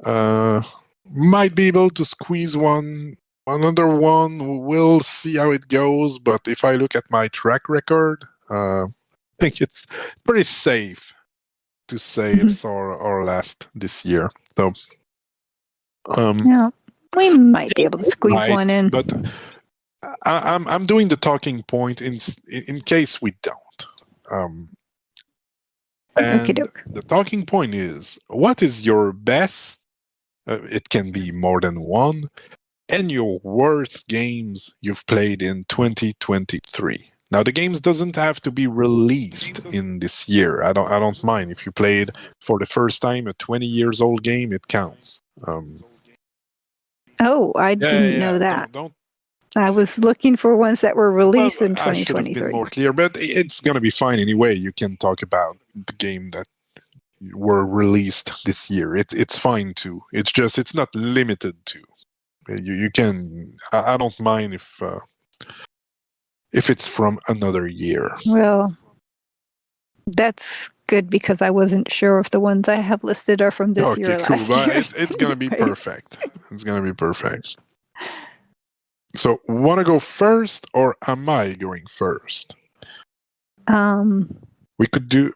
Speaker 1: Might be able to squeeze another one. We'll see how it goes. But if I look at my track record, I think it's pretty safe to say it's our last this year. So,
Speaker 2: Yeah, we might be able to squeeze one in.
Speaker 1: But I'm doing the talking point in case we don't. And the talking point is, what is your best? It can be more than one. and your worst games you've played in 2023. Now the games doesn't have to be released in this year. I don't mind if you played for the first time a 20 years old game, it counts.
Speaker 2: Oh, I didn't know that.
Speaker 1: Don't.
Speaker 2: I was looking for ones that were
Speaker 1: Well,
Speaker 2: released in
Speaker 1: I should have been
Speaker 2: 2023.
Speaker 1: more clear, but it's gonna be fine anyway. You can talk about the game that were released this year. It's fine too. It's just it's not limited to. You can. I don't mind if it's from another year.
Speaker 2: Well, that's good because I wasn't sure if the ones I have listed are from this year
Speaker 1: Okay,
Speaker 2: or
Speaker 1: cool.
Speaker 2: last
Speaker 1: But
Speaker 2: year.
Speaker 1: it's gonna be
Speaker 2: Anyways.
Speaker 1: perfect. It's gonna be perfect. So, want to go first, or am I going first? We could do.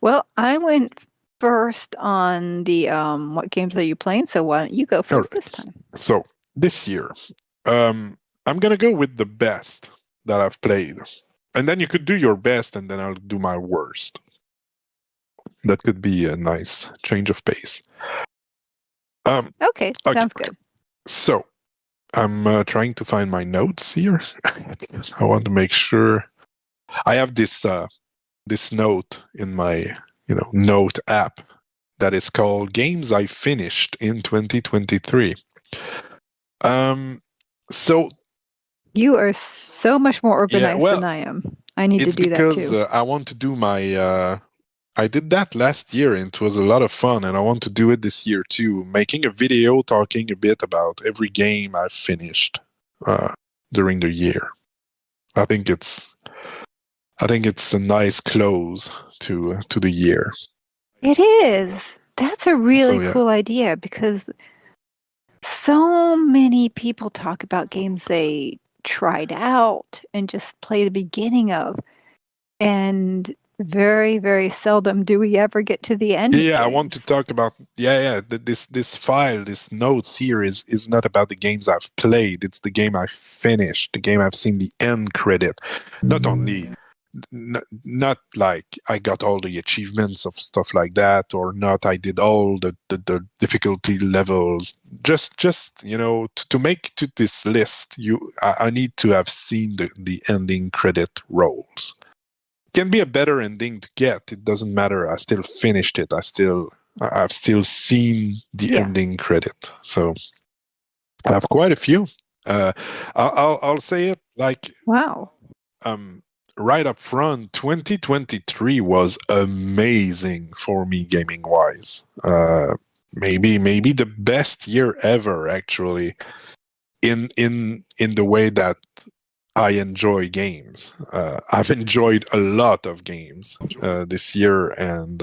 Speaker 2: Well, I went first on the what games are you playing? So why don't you go first this time?
Speaker 1: So this year, I'm gonna go with the best that I've played, and then you could do your best, and then I'll do my worst. That could be a nice change of pace.
Speaker 2: Okay, sounds good.
Speaker 1: So I'm trying to find my notes here because I want to make sure I have this note in my note app that is called Games I Finished in 2023. So
Speaker 2: You are so much more organized
Speaker 1: well,
Speaker 2: than I am. I need to
Speaker 1: it's
Speaker 2: do that
Speaker 1: because
Speaker 2: too.
Speaker 1: I want to do my. I did that last year and it was a lot of fun, and I want to do it this year too. Making a video talking a bit about every game I've finished during the year. I think it's a nice close to the year.
Speaker 2: It is. That's a really
Speaker 1: yeah.
Speaker 2: cool idea because so many people talk about games they tried out and just play the beginning of, and very, very seldom do we ever get to the end of
Speaker 1: Yeah, I want to
Speaker 2: games.
Speaker 1: talk about this file, this notes here is not about the games I've played. It's the game I finished, the game I've seen the end credit. Not only not like I got all the achievements of stuff like that, or not I did all the difficulty levels. Just to make to this list, I need to have seen the ending credit rolls. Can be a better ending to get. It doesn't matter. I still finished it. I've still seen the ending credit. So I have quite a few. I'll say it like
Speaker 2: Wow.
Speaker 1: Right up front. 2023 was amazing for me gaming wise. Maybe the best year ever actually. In the way that I enjoy games. I've enjoyed a lot of games this year, and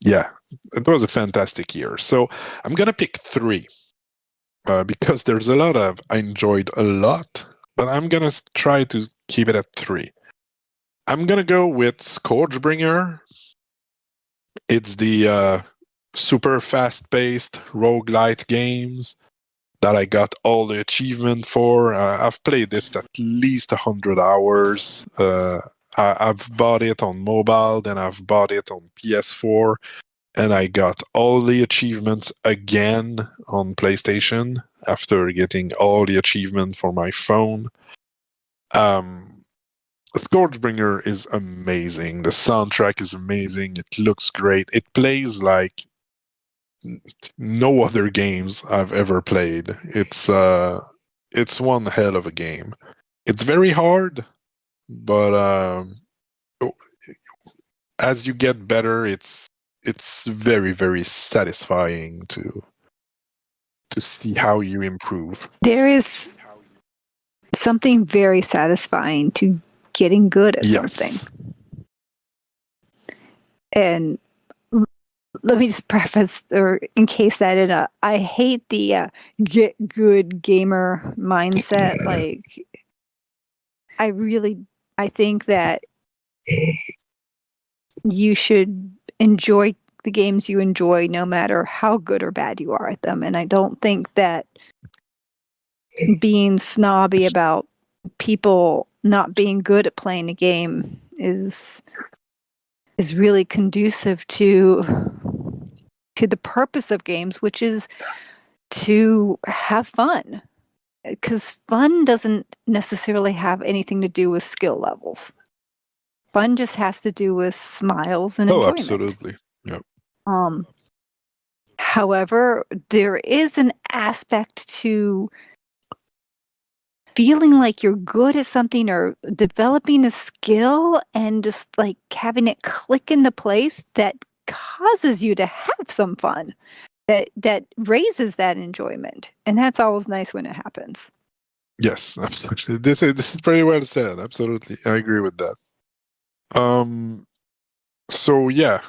Speaker 1: yeah, it was a fantastic year. So I'm gonna pick three because there's a lot of I enjoyed a lot, but I'm gonna try to keep it at three. I'm gonna go with Scourgebringer. It's the super fast-paced roguelite games that I got all the achievement for. I've played this at least 100 hours. I've bought it on mobile, then I've bought it on PS4, and I got all the achievements again on PlayStation after getting all the achievement for my phone. Scourgebringer is amazing. The soundtrack is amazing. It looks great. It plays like no other games I've ever played. It's one hell of a game. It's very hard, but as you get better, it's very very satisfying to see how you improve.
Speaker 2: There is something very satisfying to getting good at something. And let me just preface, or in case that I hate the get good gamer mindset. Like, I think that you should enjoy the games you enjoy no matter how good or bad you are at them. And I don't think that being snobby about people not being good at playing a game is really conducive to the purpose of games, which is to have fun. because fun doesn't necessarily have anything to do with skill levels. Fun just has to do with smiles and enjoyment.
Speaker 1: absolutely. Yeah.
Speaker 2: However, there is an aspect to feeling like you're good at something or developing a skill and just like having it click into place that causes you to have some fun, that raises that enjoyment. And that's always nice when it happens.
Speaker 1: Yes, absolutely. This is pretty well said. Absolutely, I agree with that. So yeah,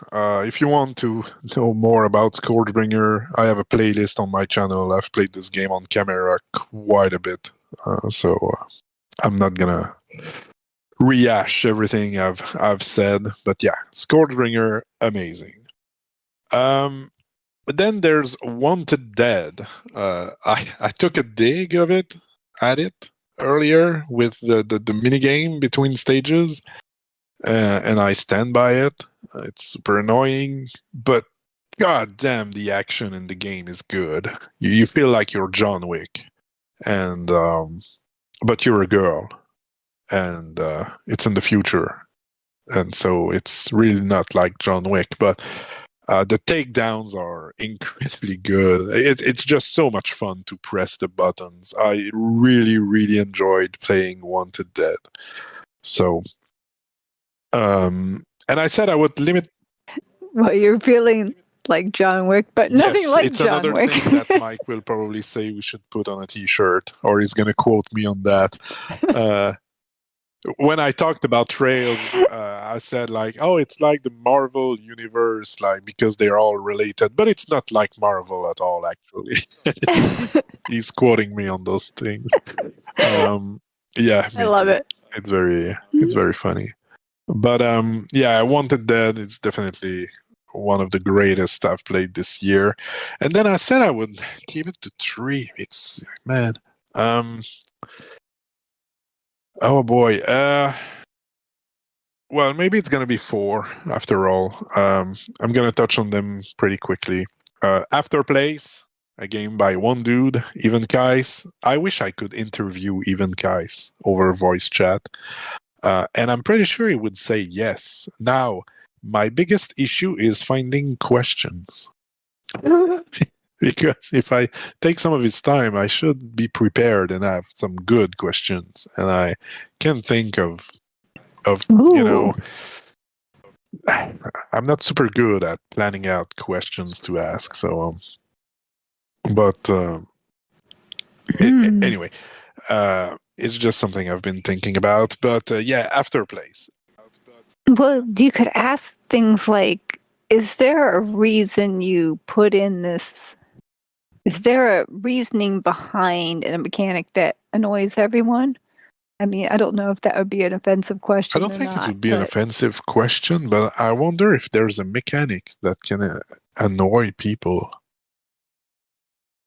Speaker 1: if you want to know more about Scourgebringer, I have a playlist on my channel. I've played this game on camera quite a bit, so I'm not gonna rehash everything I've said. But yeah, Scourgebringer, amazing. But then there's Wanted Dead. I took a dig of it at it earlier with the mini game between stages, and I stand by it. It's super annoying, but god damn, the action in the game is good. You feel like you're John Wick, and but you're a girl, and it's in the future, and so it's really not like John Wick, but the takedowns are incredibly good. It's just so much fun to press the buttons. I really, really enjoyed playing Wanted Dead. So, and I said I would limit.
Speaker 2: Well, you're feeling like John Wick, but nothing
Speaker 1: Yes,
Speaker 2: like
Speaker 1: it's
Speaker 2: John
Speaker 1: another
Speaker 2: Wick.
Speaker 1: thing that Mike will probably say we should put on a T-shirt, or he's going to quote me on that. When I talked about Trails, I said like, "Oh, it's like the Marvel universe, like because they're all related." But it's not like Marvel at all, actually. He's quoting me on those things. Yeah,
Speaker 2: I
Speaker 1: me
Speaker 2: love
Speaker 1: too.
Speaker 2: it.
Speaker 1: It's very funny. But yeah, I Wanted Dead. It's definitely one of the greatest I've played this year. And then I said I would keep it to 3. It's man. Oh boy. Well, maybe it's gonna be 4 after all. I'm gonna touch on them pretty quickly. After Place, a game by one dude, Even Kais. I wish I could interview Even Kais over voice chat. And I'm pretty sure he would say yes. Now, my biggest issue is finding questions. Because if I take some of his time, I should be prepared and have some good questions. And I can't think of you know, I'm not super good at planning out questions to ask. So, but anyway, it's just something I've been thinking about. But yeah, After Place.
Speaker 2: Well, you could ask things like, is there a reason you put in this? Is there a reasoning behind a mechanic that annoys everyone? I mean, I don't know if that would be an offensive question
Speaker 1: I don't
Speaker 2: or
Speaker 1: think it
Speaker 2: not.
Speaker 1: would be an offensive question, but I wonder if there's a mechanic that can annoy people.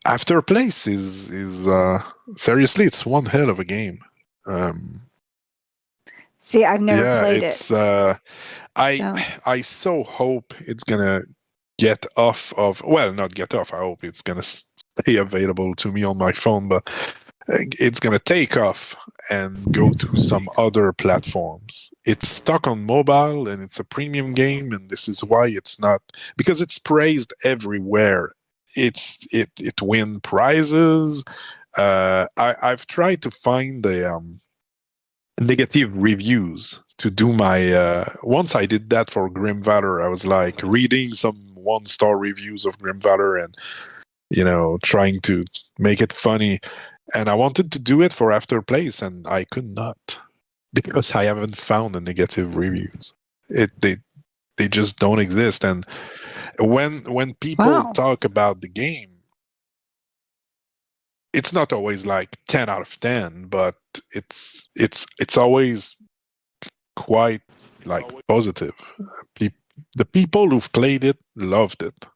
Speaker 1: After Place is seriously, it's one hell of a game.
Speaker 2: See, I've never played
Speaker 1: it's
Speaker 2: it.
Speaker 1: I so hope it's gonna get off of, well, not get off. I hope it's gonna stay available to me on my phone, but it's gonna take off and go to some other platforms. It's stuck on mobile and it's a premium game, and this is why it's not, because it's praised everywhere. It win prizes. I've tried to find the negative reviews to do my once I did that for Grim Valor. I was like reading some 1-star reviews of Grim Valor and trying to make it funny, and I wanted to do it for After Place and I could not because I haven't found the negative reviews. They just don't exist. And when people talk about the game, it's not always like 10 out of 10, but it's always quite like positive. The people who've played it loved it.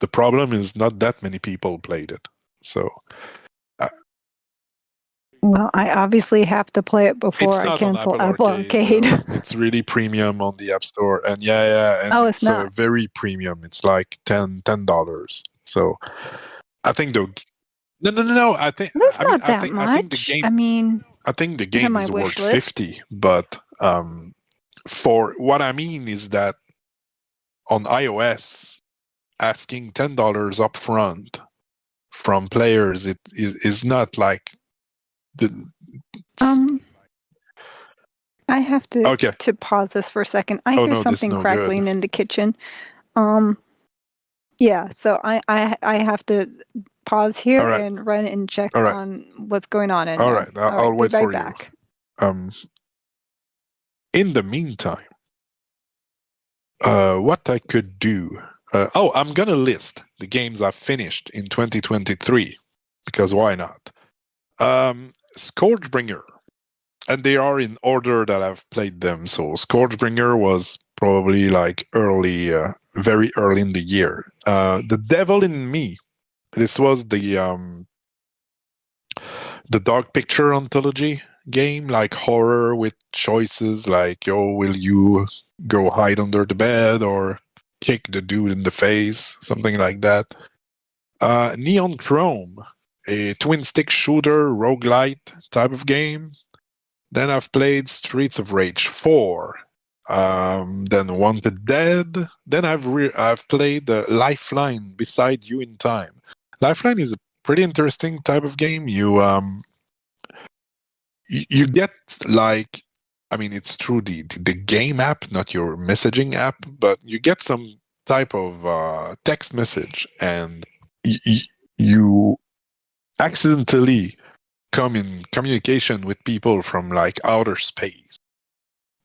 Speaker 1: The problem is not that many people played it. So
Speaker 2: well, I obviously have to play it before I cancel Apple Arcade.
Speaker 1: It's really premium on the App Store, and and
Speaker 2: it's not
Speaker 1: very premium. It's like $10. So I think No. I think.
Speaker 2: That's
Speaker 1: I mean,
Speaker 2: not that
Speaker 1: I think the
Speaker 2: much.
Speaker 1: game.
Speaker 2: I mean,
Speaker 1: I think the
Speaker 2: it's on
Speaker 1: game
Speaker 2: my
Speaker 1: is
Speaker 2: wish
Speaker 1: worth
Speaker 2: list.
Speaker 1: 50. But for what I mean is that on iOS, asking $10 upfront from players it is not like the.
Speaker 2: I have to
Speaker 1: Okay.
Speaker 2: to pause this for a second. I
Speaker 1: Oh
Speaker 2: hear
Speaker 1: no, this
Speaker 2: something
Speaker 1: no good.
Speaker 2: crackling in the kitchen. Yeah, so I have to pause here
Speaker 1: All right.
Speaker 2: and run and check
Speaker 1: All right.
Speaker 2: on what's going on in
Speaker 1: All
Speaker 2: there.
Speaker 1: right.
Speaker 2: All
Speaker 1: I'll
Speaker 2: right, be
Speaker 1: wait
Speaker 2: right
Speaker 1: for you.
Speaker 2: back.
Speaker 1: In the meantime, what I could do. I'm gonna list the games I've finished in 2023 because why not? Scourgebringer, and they are in order that I've played them. So Scourgebringer was probably like early, very early in the year. The Devil in Me. This was the Dark Picture anthology game, like horror with choices like, oh, will you go hide under the bed or kick the dude in the face, something like that. Neon Chrome, a twin stick shooter roguelite type of game. Then I've played Streets of Rage 4. Then Wanted Dead. Then I've played Lifeline Beside You in Time. Lifeline is a pretty interesting type of game. You get like, I mean, it's through the game app, not your messaging app, but you get some type of text message, and you accidentally come in communication with people from like outer space,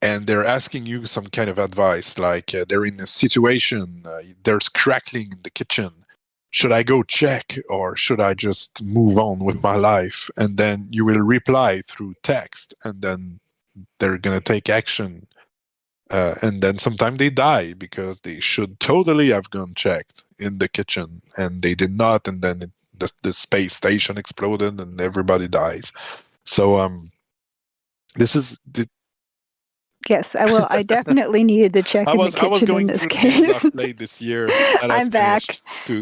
Speaker 1: and they're asking you some kind of advice, like they're in a situation, there's crackling in the kitchen. Should I go check or should I just move on with my life? And then you will reply through text, and then they're going to take action. And then sometimes they die because they should totally have gone checked in the kitchen and they did not. And then the space station exploded and everybody dies. So this is the.
Speaker 2: Yes, I will. I definitely needed to check in the
Speaker 1: I was
Speaker 2: kitchen in
Speaker 1: going
Speaker 2: this
Speaker 1: through the games
Speaker 2: case.
Speaker 1: I've played this year that I've
Speaker 2: I'm back.
Speaker 1: finished to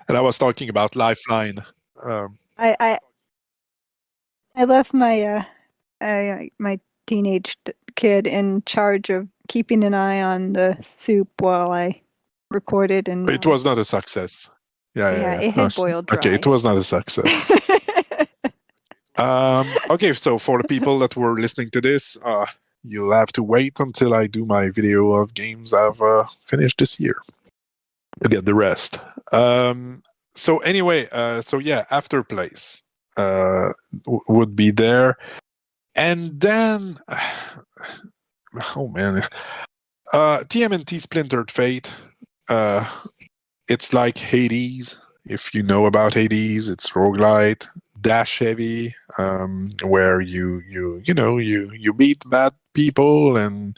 Speaker 1: and I was talking about Lifeline.
Speaker 2: I left my my teenage kid in charge of keeping an eye on the soup while I recorded, and
Speaker 1: It was not a success.
Speaker 2: yeah,
Speaker 1: Yeah.
Speaker 2: it had boiled dry.
Speaker 1: Okay, it was not a success. Okay, so for the people that were listening to this, you'll have to wait until I do my video of games I've finished this year to get the rest. So anyway, so yeah, Afterplace would be there, and then oh man, TMNT Splintered Fate. It's like Hades. If you know about Hades, it's roguelite, dash heavy, where you beat bad people and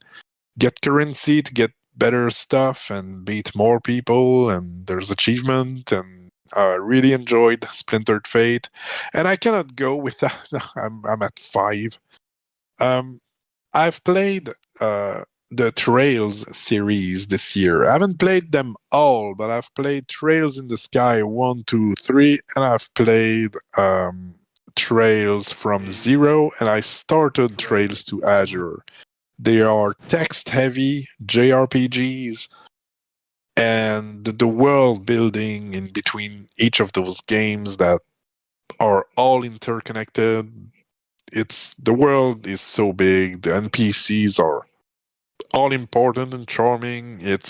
Speaker 1: get currency to get better stuff and beat more people, and there's achievement. And I really enjoyed Splintered Fate, and I cannot go without. I'm at 5. I've played the Trails series this year. I haven't played them all, but I've played Trails in the Sky 1, 2, 3, and I've played Trails from Zero, and I started Trails to Azure. They are text-heavy JRPGs, and the world building in between each of those games that are all interconnected. The world is so big, the NPCs are all important and charming. It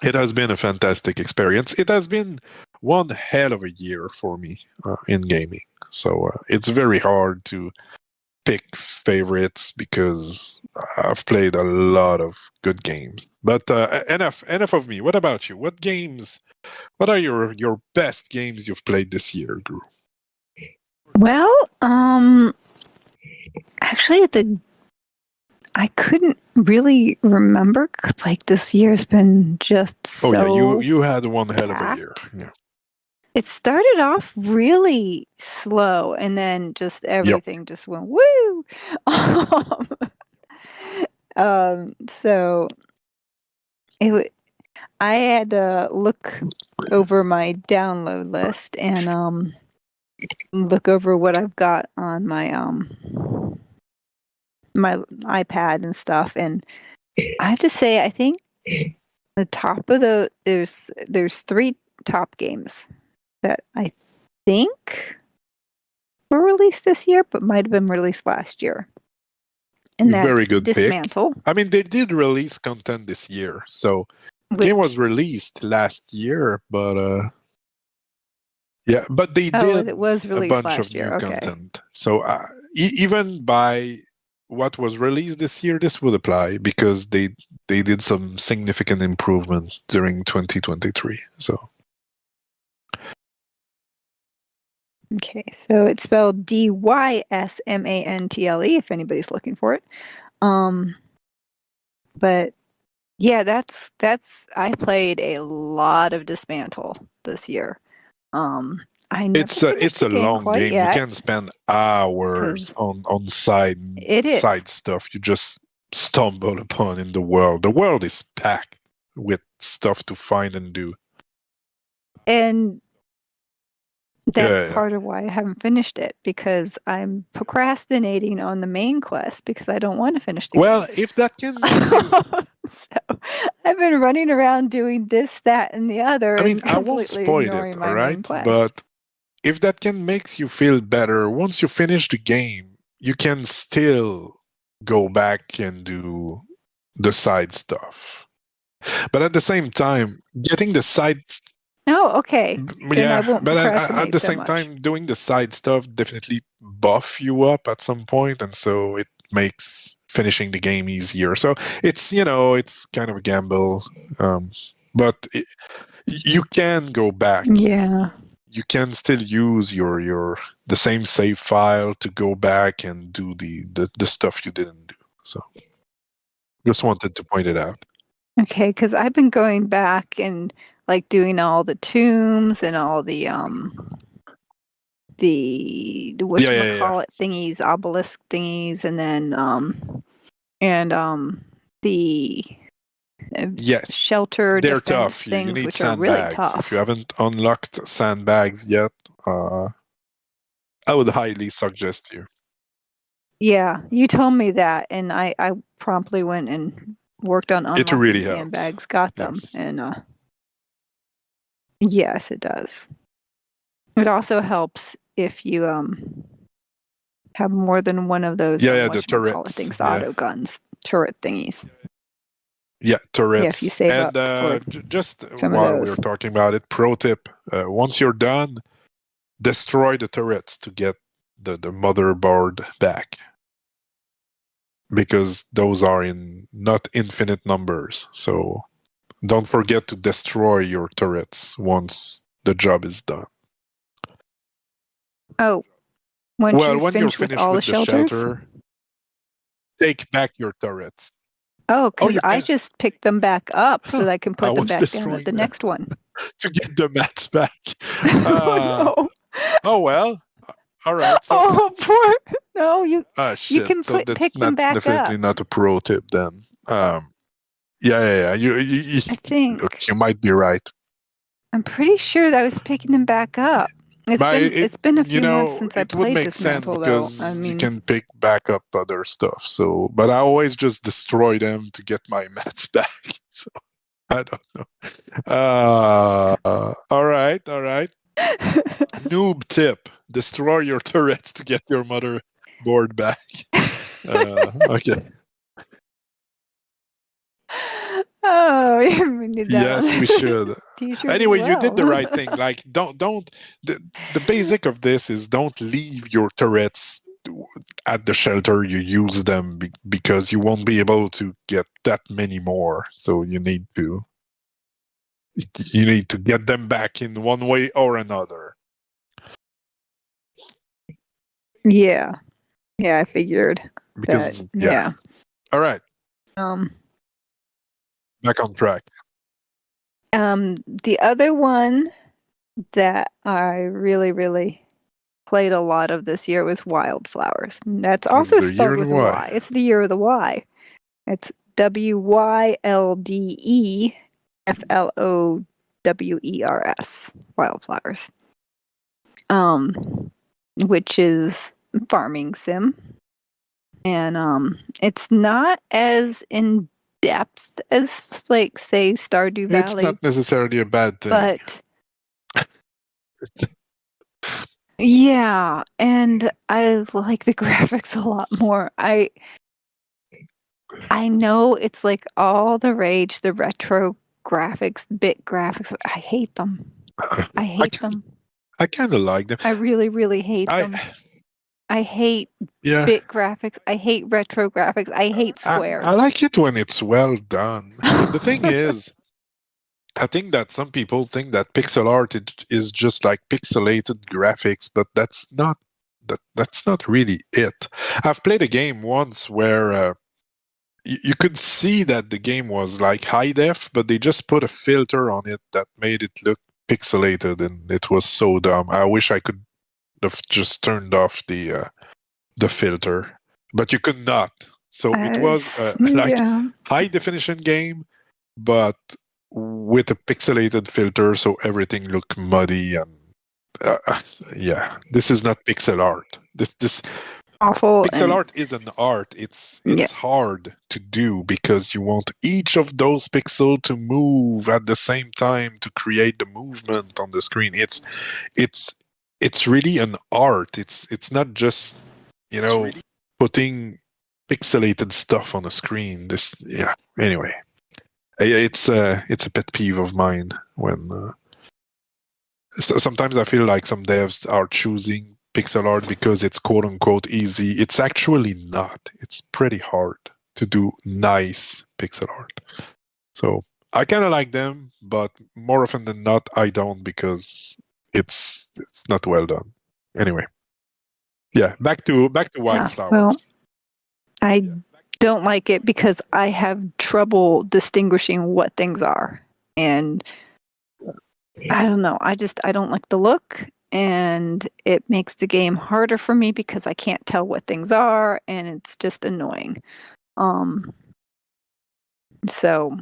Speaker 1: has been a fantastic experience. It has been one hell of a year for me in gaming. So it's very hard to pick favorites because I've played a lot of good games. But enough of me. What about you? What are your best games you've played this year, Gru?
Speaker 2: Well, actually, I couldn't really remember because like this year's been just so.
Speaker 1: Oh yeah, you had one hell of a year.
Speaker 2: packed.
Speaker 1: Yeah.
Speaker 2: It started off really slow, and then just everything just went woo. So I had to look over my download list and look over what I've got on my my iPad and stuff, and I have to say, I think the top of there's 3 top games that I think were released this year, but might have been released last year. And
Speaker 1: Very
Speaker 2: that's
Speaker 1: good
Speaker 2: Dismantle.
Speaker 1: pick. I mean, they did release content this year, so the game was released last year, but yeah, but they did
Speaker 2: it was
Speaker 1: a
Speaker 2: released
Speaker 1: bunch
Speaker 2: last
Speaker 1: of
Speaker 2: year.
Speaker 1: new
Speaker 2: Okay.
Speaker 1: content. So even by what was released this year, this would apply because they did some significant improvements during 2023. So
Speaker 2: Okay, so it's spelled Dysmantle if anybody's looking for it. But yeah, that's I played a lot of Dismantle this year. I never
Speaker 1: it's
Speaker 2: finished
Speaker 1: a
Speaker 2: the game
Speaker 1: long
Speaker 2: quite
Speaker 1: game. You
Speaker 2: yet.
Speaker 1: can spend hours
Speaker 2: 'Cause
Speaker 1: on side
Speaker 2: it is.
Speaker 1: stuff you just stumble upon in the world. The world is packed with stuff to find and do.
Speaker 2: And that's
Speaker 1: Yeah.
Speaker 2: part of why I haven't finished it, because I'm procrastinating on the main quest because I don't want to finish the
Speaker 1: Well,
Speaker 2: game.
Speaker 1: if that can make you,
Speaker 2: So I've been running around doing this, that, and the other,
Speaker 1: I mean,
Speaker 2: and
Speaker 1: I won't
Speaker 2: completely
Speaker 1: spoil it,
Speaker 2: ignoring
Speaker 1: all
Speaker 2: my main
Speaker 1: right?
Speaker 2: quest.
Speaker 1: But if that can make you feel better, once you finish the game, you can still go back and do the side stuff. But at the same time, getting the side,
Speaker 2: Oh, okay. Then I won't
Speaker 1: but at
Speaker 2: procrastinate
Speaker 1: the
Speaker 2: so
Speaker 1: same
Speaker 2: much.
Speaker 1: time, doing the side stuff definitely buff you up at some point, and so it makes finishing the game easier. So it's it's kind of a gamble, but you can go back.
Speaker 2: Yeah.
Speaker 1: You can still use your the same save file to go back and do the stuff you didn't do. So just wanted to point it out.
Speaker 2: Okay, because I've been going back and like doing all the tombs and all the whatchamacallit thingies, obelisk thingies, and then the
Speaker 1: Yes,
Speaker 2: shelter
Speaker 1: they're
Speaker 2: defense
Speaker 1: tough. You
Speaker 2: things,
Speaker 1: need
Speaker 2: which are really
Speaker 1: sandbags. If you
Speaker 2: tough.
Speaker 1: haven't unlocked sandbags yet, I would highly suggest you.
Speaker 2: Yeah, you told me that, and I promptly went and worked on
Speaker 1: It
Speaker 2: unlocking
Speaker 1: really helps.
Speaker 2: sandbags, got
Speaker 1: Yeah.
Speaker 2: them, and yes, it does. It also helps if you have more than one of those
Speaker 1: the turrets.
Speaker 2: things, auto guns, turret thingies.
Speaker 1: Yeah, turrets.
Speaker 2: Yeah, if you save
Speaker 1: and
Speaker 2: up for
Speaker 1: just
Speaker 2: some of
Speaker 1: while
Speaker 2: those.
Speaker 1: we're talking about it, pro tip: once you're done, destroy the turrets to get the motherboard back, because those are in not infinite numbers. So don't forget to destroy your turrets once the job is done.
Speaker 2: Oh, when you're
Speaker 1: finished
Speaker 2: with all the shelters?
Speaker 1: shelter, take back your turrets.
Speaker 2: Oh, because
Speaker 1: you
Speaker 2: I
Speaker 1: can.
Speaker 2: just picked them back up so that I can put them
Speaker 1: was
Speaker 2: back down at
Speaker 1: destroying
Speaker 2: the
Speaker 1: them
Speaker 2: next one.
Speaker 1: to get the mats back.
Speaker 2: Oh, no.
Speaker 1: Oh well. All right. So
Speaker 2: Oh, poor. No, you
Speaker 1: shit.
Speaker 2: can
Speaker 1: So that's
Speaker 2: pick them back
Speaker 1: definitely
Speaker 2: up.
Speaker 1: not a pro tip then. Yeah. You
Speaker 2: I think.
Speaker 1: look, you might be right.
Speaker 2: I'm pretty sure that I was picking them back up. It's been a few months since I
Speaker 1: it would
Speaker 2: played
Speaker 1: make sense
Speaker 2: Dismantle, though.
Speaker 1: because
Speaker 2: I mean,
Speaker 1: you can pick back up other stuff. So, but I always just destroy them to get my mats back. So I don't know. All right. Noob tip: destroy your turrets to get your motherboard back. Okay.
Speaker 2: Oh, we need that
Speaker 1: Yes,
Speaker 2: on
Speaker 1: we should.
Speaker 2: T-shirt
Speaker 1: Anyway,
Speaker 2: as
Speaker 1: you did the
Speaker 2: well.
Speaker 1: right thing. Like, don't. The basic of this is don't leave your turrets at the shelter. You use them because you won't be able to get that many more. So you need to get them back in one way or another.
Speaker 2: Yeah, I figured
Speaker 1: Because
Speaker 2: that. Yeah.
Speaker 1: All right. Back on track.
Speaker 2: The other one that I really, really played a lot of this year was Wildflowers. And that's also
Speaker 1: The year
Speaker 2: spelled
Speaker 1: of the
Speaker 2: with a
Speaker 1: Y.
Speaker 2: Y. It's the year of the Y. It's WYLDEFLOWERS. WERS, Wildflowers, which is farming sim, and it's not as in depth as, like, say, Stardew
Speaker 1: It's
Speaker 2: Valley,
Speaker 1: not necessarily a bad thing.
Speaker 2: but yeah, and I like the graphics a lot more. I know it's like all the rage, the retro graphics, bit graphics. I hate them. I hate them.
Speaker 1: I kind of like them.
Speaker 2: I really, really hate
Speaker 1: I
Speaker 2: them. I hate
Speaker 1: yeah.
Speaker 2: bit graphics. I hate retro graphics. I hate
Speaker 1: I
Speaker 2: squares.
Speaker 1: like it when it's well done. The thing is, I think that some people think that pixel art is just like pixelated graphics, but that's not really it. I've played a game once where you could see that the game was like high def, but they just put a filter on it that made it look pixelated, and it was so dumb. I wish I could have just turned off the filter, but you could not. So it was like
Speaker 2: Yeah.
Speaker 1: high definition game, but with a pixelated filter, so everything looked muddy and yeah. This is not pixel art. This
Speaker 2: Awful
Speaker 1: pixel
Speaker 2: and
Speaker 1: art is an art. It's
Speaker 2: yeah.
Speaker 1: hard to do because you want each of those pixels to move at the same time to create the movement on the screen. It's it's really an art. It's not just, you know, putting pixelated stuff on a screen. This yeah. Anyway, it's a pet peeve of mine when sometimes I feel like some devs are choosing pixel art because it's quote unquote easy. It's actually not. It's pretty hard to do nice pixel art. So I kind of like them, but more often than not, I don't because it's not well done. Anyway, yeah, back to
Speaker 2: Yeah.
Speaker 1: Wildflowers.
Speaker 2: Well, I don't like it because I have trouble distinguishing what things are. And I don't know. I don't like the look, and it makes the game harder for me because I can't tell what things are, and it's just annoying. So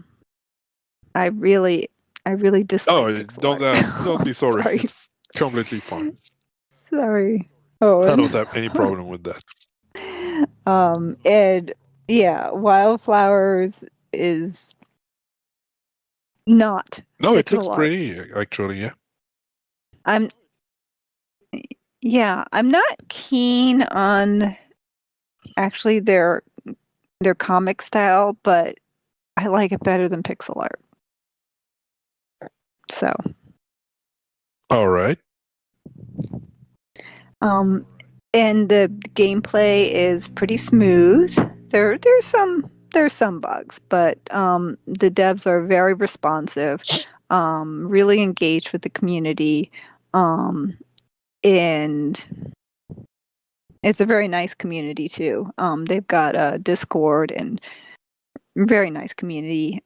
Speaker 2: I really dislike pixel art.
Speaker 1: Don't be sorry.
Speaker 2: Sorry.
Speaker 1: It's completely fine.
Speaker 2: Sorry.
Speaker 1: I
Speaker 2: Owen.
Speaker 1: don't have any problem with that.
Speaker 2: And yeah, Wildflowers is not
Speaker 1: No, it looks
Speaker 2: pixel art.
Speaker 1: pretty actually. Yeah.
Speaker 2: I'm I'm not keen on actually their comic style, but I like it better than pixel art. So,
Speaker 1: All right.
Speaker 2: and the gameplay is pretty smooth. There's some bugs, but the devs are very responsive, really engaged with the community, and it's a very nice community too. They've got a Discord and very nice community.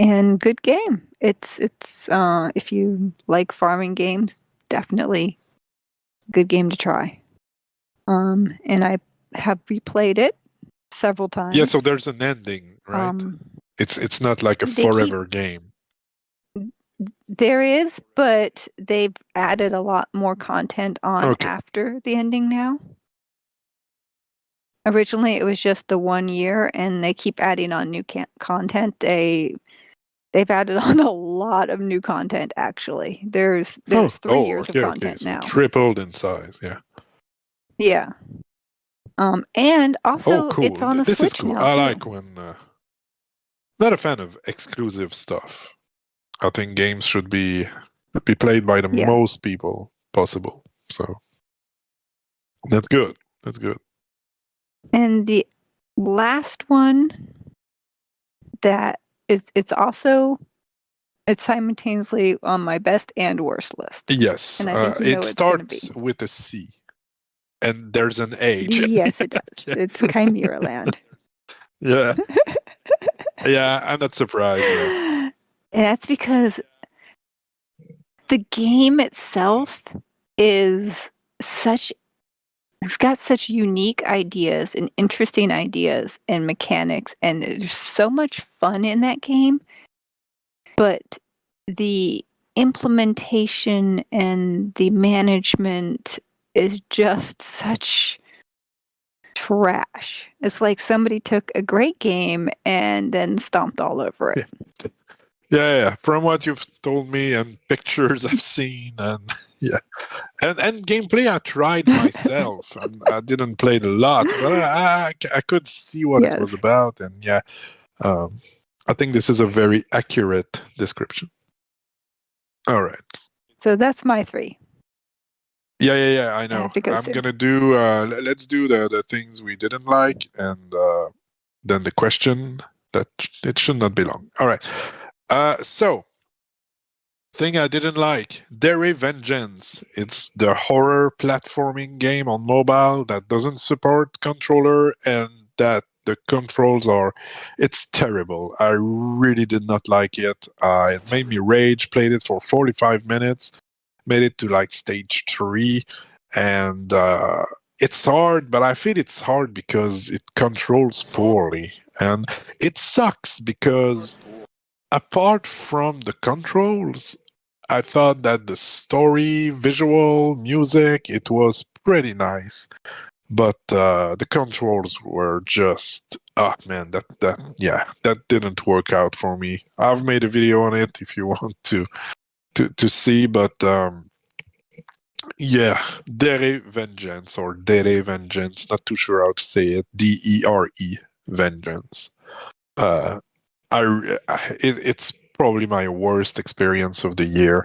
Speaker 2: And good game. It's if you like farming games, definitely good game to try. And I have replayed it several times.
Speaker 1: Yeah, so there's an ending, right? It's not like a forever game.
Speaker 2: There is, but they've added a lot more content on after the ending now. Originally, it was just the 1 year, and they keep adding on new content. They've added on a lot of new content. Actually, there's 3 years of content
Speaker 1: so
Speaker 2: now.
Speaker 1: Tripled in size. Yeah.
Speaker 2: Yeah. And also,
Speaker 1: cool.
Speaker 2: it's on the
Speaker 1: This
Speaker 2: Switch
Speaker 1: is cool.
Speaker 2: now
Speaker 1: I
Speaker 2: too.
Speaker 1: like when. Not a fan of exclusive stuff. I think games should be played by the most people possible. So that's good. That's good.
Speaker 2: And the last one that it's simultaneously on my best and worst list.
Speaker 1: Yes,
Speaker 2: and I think you know
Speaker 1: it
Speaker 2: it's going to be.
Speaker 1: starts with a C, and there's an H.
Speaker 2: Yes, it does. It's Chimera Land.
Speaker 1: Yeah, yeah, I'm not surprised. Yeah,
Speaker 2: and that's because the game itself is such. It's got such unique ideas and interesting ideas and mechanics, and there's so much fun in that game. but the implementation and the management is just such trash. It's like somebody took a great game and then stomped all over it.
Speaker 1: Yeah. From what you've told me and pictures I've seen, and yeah, and gameplay I tried myself. I didn't play it a lot, but I could see what it was
Speaker 2: Yes.
Speaker 1: about, and yeah, I think this is a very accurate description. All right.
Speaker 2: So that's my 3.
Speaker 1: Yeah. I
Speaker 2: I
Speaker 1: know.
Speaker 2: have to go
Speaker 1: I'm
Speaker 2: soon.
Speaker 1: gonna do. Let's do the things we didn't like, and then the question that it should not be long. All right. So thing I didn't like, Dairy Vengeance. It's the horror platforming game on mobile that doesn't support controller and that the controls are, it's terrible. I really did not like it. It made me rage. Played it for 45 minutes, made it to like stage 3, and it's hard, but I feel it's hard because it controls poorly. And it sucks because apart from the controls, I thought that the story, visual, music, it was pretty nice. But the controls were just, oh man, that didn't work out for me. I've made a video on it if you want to see, but yeah, Dere Vengeance or Dere Vengeance, not too sure how to say it. Dere Vengeance. Uh, it's probably my worst experience of the year.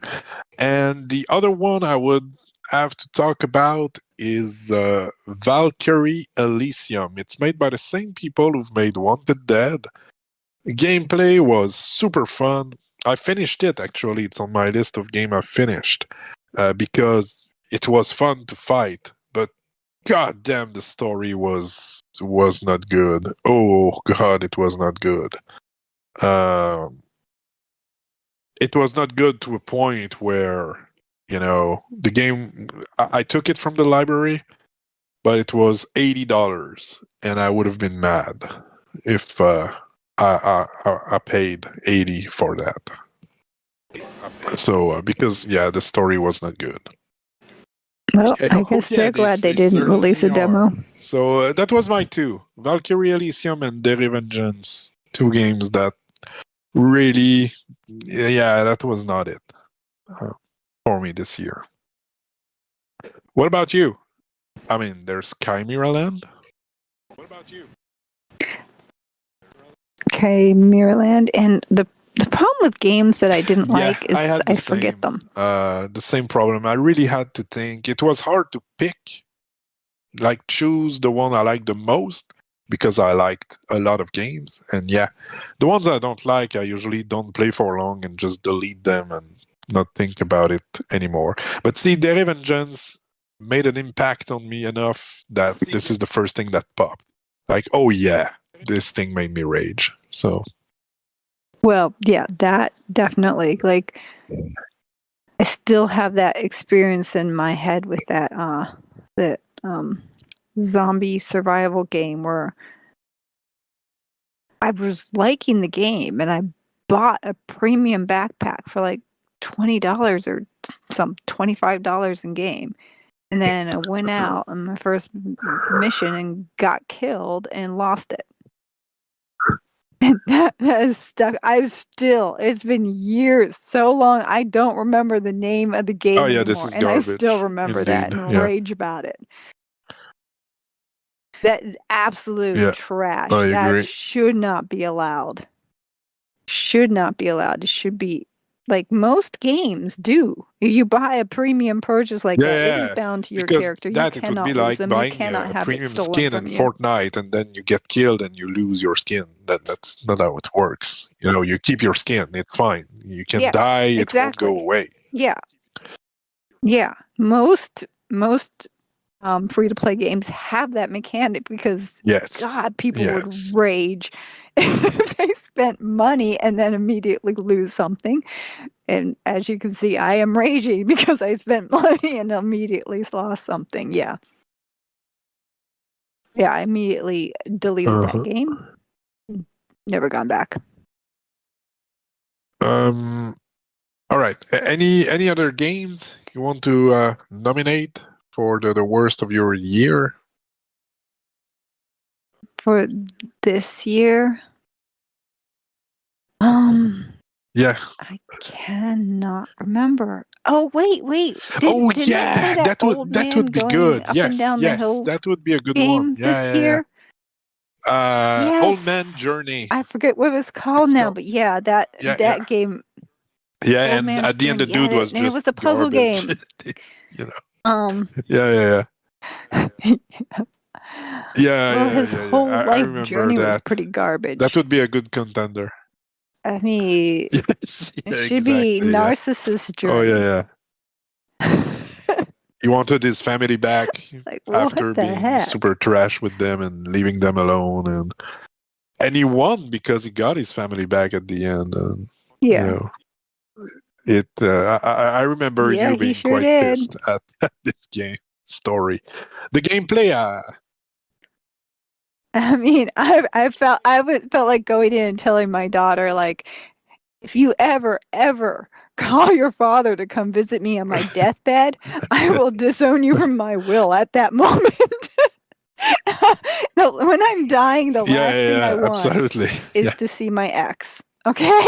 Speaker 1: And the other one I would have to talk about is Valkyrie Elysium. It's made by the same people who've made Wanted Dead. Gameplay was super fun. I finished it actually. It's on my list of game I've finished because it was fun to fight. But god damn, the story was not good. Oh god, it was not good. It was not good to a point where, the game, I took it from the library, but it was $80, and I would have been mad if I paid 80 for that. So because the story was not good.
Speaker 2: Well,
Speaker 1: Yeah,
Speaker 2: I guess they're glad they didn't release a demo.
Speaker 1: So that was my 2: Valkyrie Elysium and The Revengeance. 2 games that really, that was not it for me this year. What about you? I mean, there's Chimera Land. What about you?
Speaker 2: Okay, Mirrorland. And the problem with games that I didn't like is
Speaker 1: I had the
Speaker 2: I forget
Speaker 1: same,
Speaker 2: them.
Speaker 1: the same problem. I really had to think. It was hard to pick, like choose the one I like the most because I liked a lot of games. And yeah, the ones I don't like, I usually don't play for long and just delete them and not think about it anymore. But see, The Revengeance made an impact on me enough that this is the first thing that popped. Like, oh yeah, this thing made me rage. So
Speaker 2: Well, yeah, that definitely. Like, I still have that experience in my head with that zombie survival game where I was liking the game and I bought a premium backpack for like $20 or some $25 in game. And then I went out on my first mission and got killed and lost it. And that has stuck. It's been years, so long, I don't remember the name of the game
Speaker 1: oh yeah, this
Speaker 2: anymore.
Speaker 1: is
Speaker 2: And I still
Speaker 1: garbage.
Speaker 2: remember that
Speaker 1: Indeed.
Speaker 2: and
Speaker 1: Yeah.
Speaker 2: rage about it. That is absolute
Speaker 1: Yeah.
Speaker 2: trash.
Speaker 1: I
Speaker 2: That
Speaker 1: agree.
Speaker 2: should not be allowed. Should not be allowed. It should be like most games do. If you buy a premium purchase like that, it is
Speaker 1: Yeah,
Speaker 2: bound to your
Speaker 1: because
Speaker 2: character. You
Speaker 1: that it would be
Speaker 2: cannot lose
Speaker 1: like
Speaker 2: them. You
Speaker 1: buying
Speaker 2: cannot
Speaker 1: a
Speaker 2: have it
Speaker 1: premium
Speaker 2: stolen
Speaker 1: skin in
Speaker 2: from you.
Speaker 1: Fortnite and then you get killed and you lose your skin. That's not how it works. You keep your skin. It's fine. You can
Speaker 2: Yes,
Speaker 1: die. It won't
Speaker 2: exactly.
Speaker 1: go away.
Speaker 2: Yeah. Yeah. Most free to play games have that mechanic because
Speaker 1: Yes.
Speaker 2: God, people would
Speaker 1: Yes.
Speaker 2: rage if they spent money and then immediately lose something. And as you can see, I am raging because I spent money and immediately lost something. Yeah. Yeah, I immediately deleted that
Speaker 1: Uh-huh.
Speaker 2: game. Never gone back.
Speaker 1: All right. Any other games you want to nominate for the worst of your year?
Speaker 2: For this year,
Speaker 1: Yeah.
Speaker 2: I cannot remember. Oh wait.
Speaker 1: Oh
Speaker 2: Didn't we play
Speaker 1: yeah,
Speaker 2: that old
Speaker 1: that
Speaker 2: man
Speaker 1: would be
Speaker 2: going
Speaker 1: good.
Speaker 2: up and
Speaker 1: Yes,
Speaker 2: down the
Speaker 1: yes,
Speaker 2: hills
Speaker 1: that would be a good one.
Speaker 2: game
Speaker 1: Yeah,
Speaker 2: this
Speaker 1: yeah, yeah.
Speaker 2: year?
Speaker 1: Old Man
Speaker 2: Yes.
Speaker 1: Journey.
Speaker 2: I forget what it was called
Speaker 1: It's
Speaker 2: now,
Speaker 1: called.
Speaker 2: but yeah,
Speaker 1: Yeah, yeah,
Speaker 2: that game,
Speaker 1: yeah.
Speaker 2: Old
Speaker 1: And
Speaker 2: Man's
Speaker 1: at the end, the
Speaker 2: Journey. Yeah,
Speaker 1: dude was
Speaker 2: and it
Speaker 1: just
Speaker 2: was a puzzle
Speaker 1: garbage.
Speaker 2: game.
Speaker 1: you know.
Speaker 2: Um,
Speaker 1: Yeah, yeah, yeah,
Speaker 2: well, his
Speaker 1: yeah.
Speaker 2: whole
Speaker 1: I
Speaker 2: life
Speaker 1: remember
Speaker 2: journey was
Speaker 1: that.
Speaker 2: pretty
Speaker 1: That
Speaker 2: garbage.
Speaker 1: would be a good contender.
Speaker 2: I mean,
Speaker 1: Yes,
Speaker 2: it
Speaker 1: yeah,
Speaker 2: should be
Speaker 1: exactly. Yeah.
Speaker 2: narcissist
Speaker 1: Oh
Speaker 2: journey.
Speaker 1: yeah, yeah. He wanted his family back
Speaker 2: Like,
Speaker 1: after
Speaker 2: what the
Speaker 1: being
Speaker 2: heck?
Speaker 1: super trash with them and leaving them alone, and he won because he got his family back at the end. And you
Speaker 2: Yeah.
Speaker 1: know, it. I remember
Speaker 2: Yeah,
Speaker 1: you
Speaker 2: he
Speaker 1: being
Speaker 2: sure
Speaker 1: quite
Speaker 2: did.
Speaker 1: pissed at this game story. The gameplay,
Speaker 2: I mean, felt like going in and telling my daughter, like, if you ever call your father to come visit me on my deathbed, I will disown you from my will at that moment. When I'm dying, the last thing I want
Speaker 1: absolutely.
Speaker 2: is
Speaker 1: Yeah.
Speaker 2: to see my ex. Okay?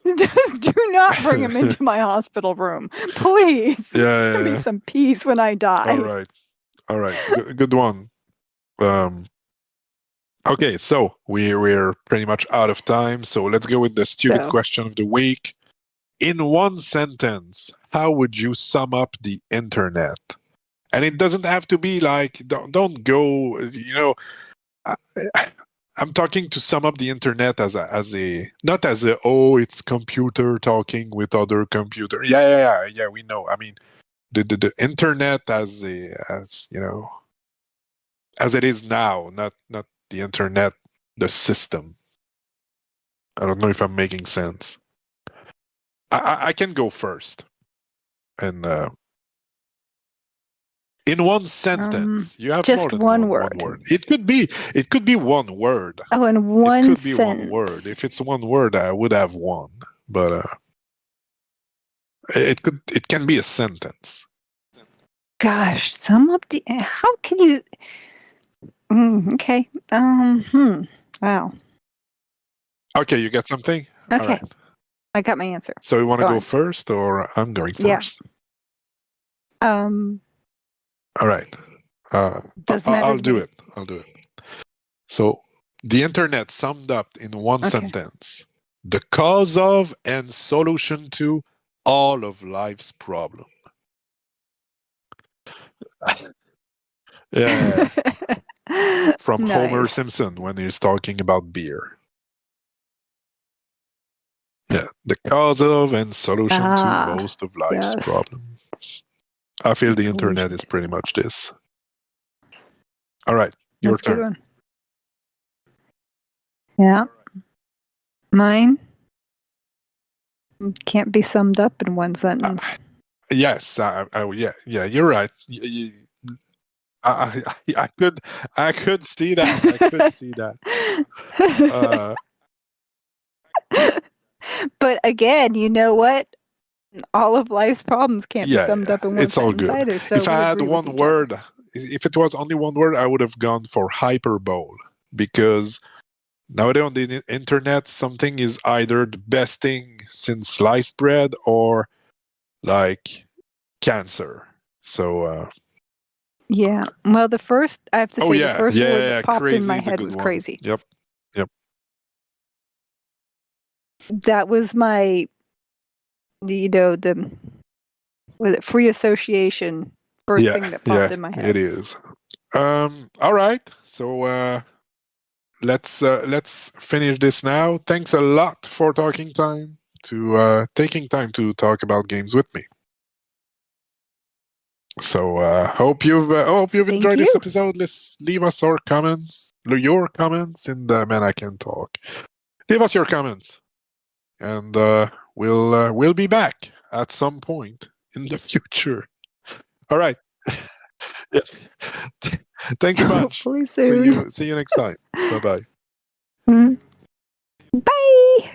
Speaker 2: Just do not bring him into my hospital room, please. Give me
Speaker 1: Yeah.
Speaker 2: some peace when I die.
Speaker 1: All right. Good one. Okay, so we're pretty much out of time. So let's go with the stupid
Speaker 2: So,
Speaker 1: question of the week. In one sentence, how would you sum up the internet? And it doesn't have to be like don't go. I, I'm talking to sum up the internet as a not as a it's computer talking with other computer. Yeah. We know. I mean, the internet as as it is now, not the internet, the system. I don't know if I'm making sense. I can go first, and in one sentence, you have more
Speaker 2: just
Speaker 1: than
Speaker 2: one
Speaker 1: one
Speaker 2: word.
Speaker 1: word. It could be one word.
Speaker 2: Oh, in
Speaker 1: It
Speaker 2: one
Speaker 1: could be one word.
Speaker 2: sentence.
Speaker 1: If it's one word, I would have one, but it can be a sentence.
Speaker 2: Gosh, sum up the. How can you? Okay. Wow.
Speaker 1: Okay, you got something? All
Speaker 2: Okay.
Speaker 1: right.
Speaker 2: I got my answer.
Speaker 1: So you want to
Speaker 2: Go
Speaker 1: go
Speaker 2: on.
Speaker 1: first, or I'm going
Speaker 2: Yeah.
Speaker 1: first?
Speaker 2: Um,
Speaker 1: All right.
Speaker 2: doesn't matter
Speaker 1: I'll
Speaker 2: to
Speaker 1: do
Speaker 2: me.
Speaker 1: it. I'll do it. So the internet summed up in one
Speaker 2: Okay.
Speaker 1: sentence: the cause of and solution to all of life's problem. Yeah. From Homer
Speaker 2: Nice.
Speaker 1: Simpson when he's talking about beer. Yeah, the cause of and solution to
Speaker 2: Ah,
Speaker 1: most of life's
Speaker 2: yes.
Speaker 1: problems. I feel the internet
Speaker 2: Solution
Speaker 1: is
Speaker 2: to.
Speaker 1: pretty much this. All right, your
Speaker 2: That's a good
Speaker 1: turn.
Speaker 2: one. Yeah. Mine can't be summed up in one sentence.
Speaker 1: Yes, yeah, you're right. I could see that. I could see that. Uh,
Speaker 2: But again, you know what? All of life's problems can't be summed
Speaker 1: yeah,
Speaker 2: up in one
Speaker 1: it's all
Speaker 2: sentence
Speaker 1: good.
Speaker 2: either, so
Speaker 1: If
Speaker 2: we
Speaker 1: I had
Speaker 2: agree with
Speaker 1: one
Speaker 2: each other.
Speaker 1: word, if it was only one word, I would have gone for hyperbole because nowadays on the internet, something is either the best thing since sliced bread or like cancer. So,
Speaker 2: Yeah. Well, I have to
Speaker 1: oh
Speaker 2: say, the
Speaker 1: yeah,
Speaker 2: first word that popped in
Speaker 1: crazy
Speaker 2: my
Speaker 1: is a
Speaker 2: head
Speaker 1: good
Speaker 2: was
Speaker 1: one.
Speaker 2: crazy.
Speaker 1: Yep, yep.
Speaker 2: That was my, was it free association first thing that popped in my
Speaker 1: It
Speaker 2: head.
Speaker 1: is. All right. So let's finish this now. Thanks a lot for taking time to talk about games with me. So hope you've
Speaker 2: Thank
Speaker 1: enjoyed this
Speaker 2: you.
Speaker 1: episode. Let's leave us your comments in the Man I Can Talk. Leave us your comments, and we'll be back at some point in the future. All right. Yeah. Thanks a bunch.
Speaker 2: Hopefully soon.
Speaker 1: See you next time. Bye bye.
Speaker 2: Bye.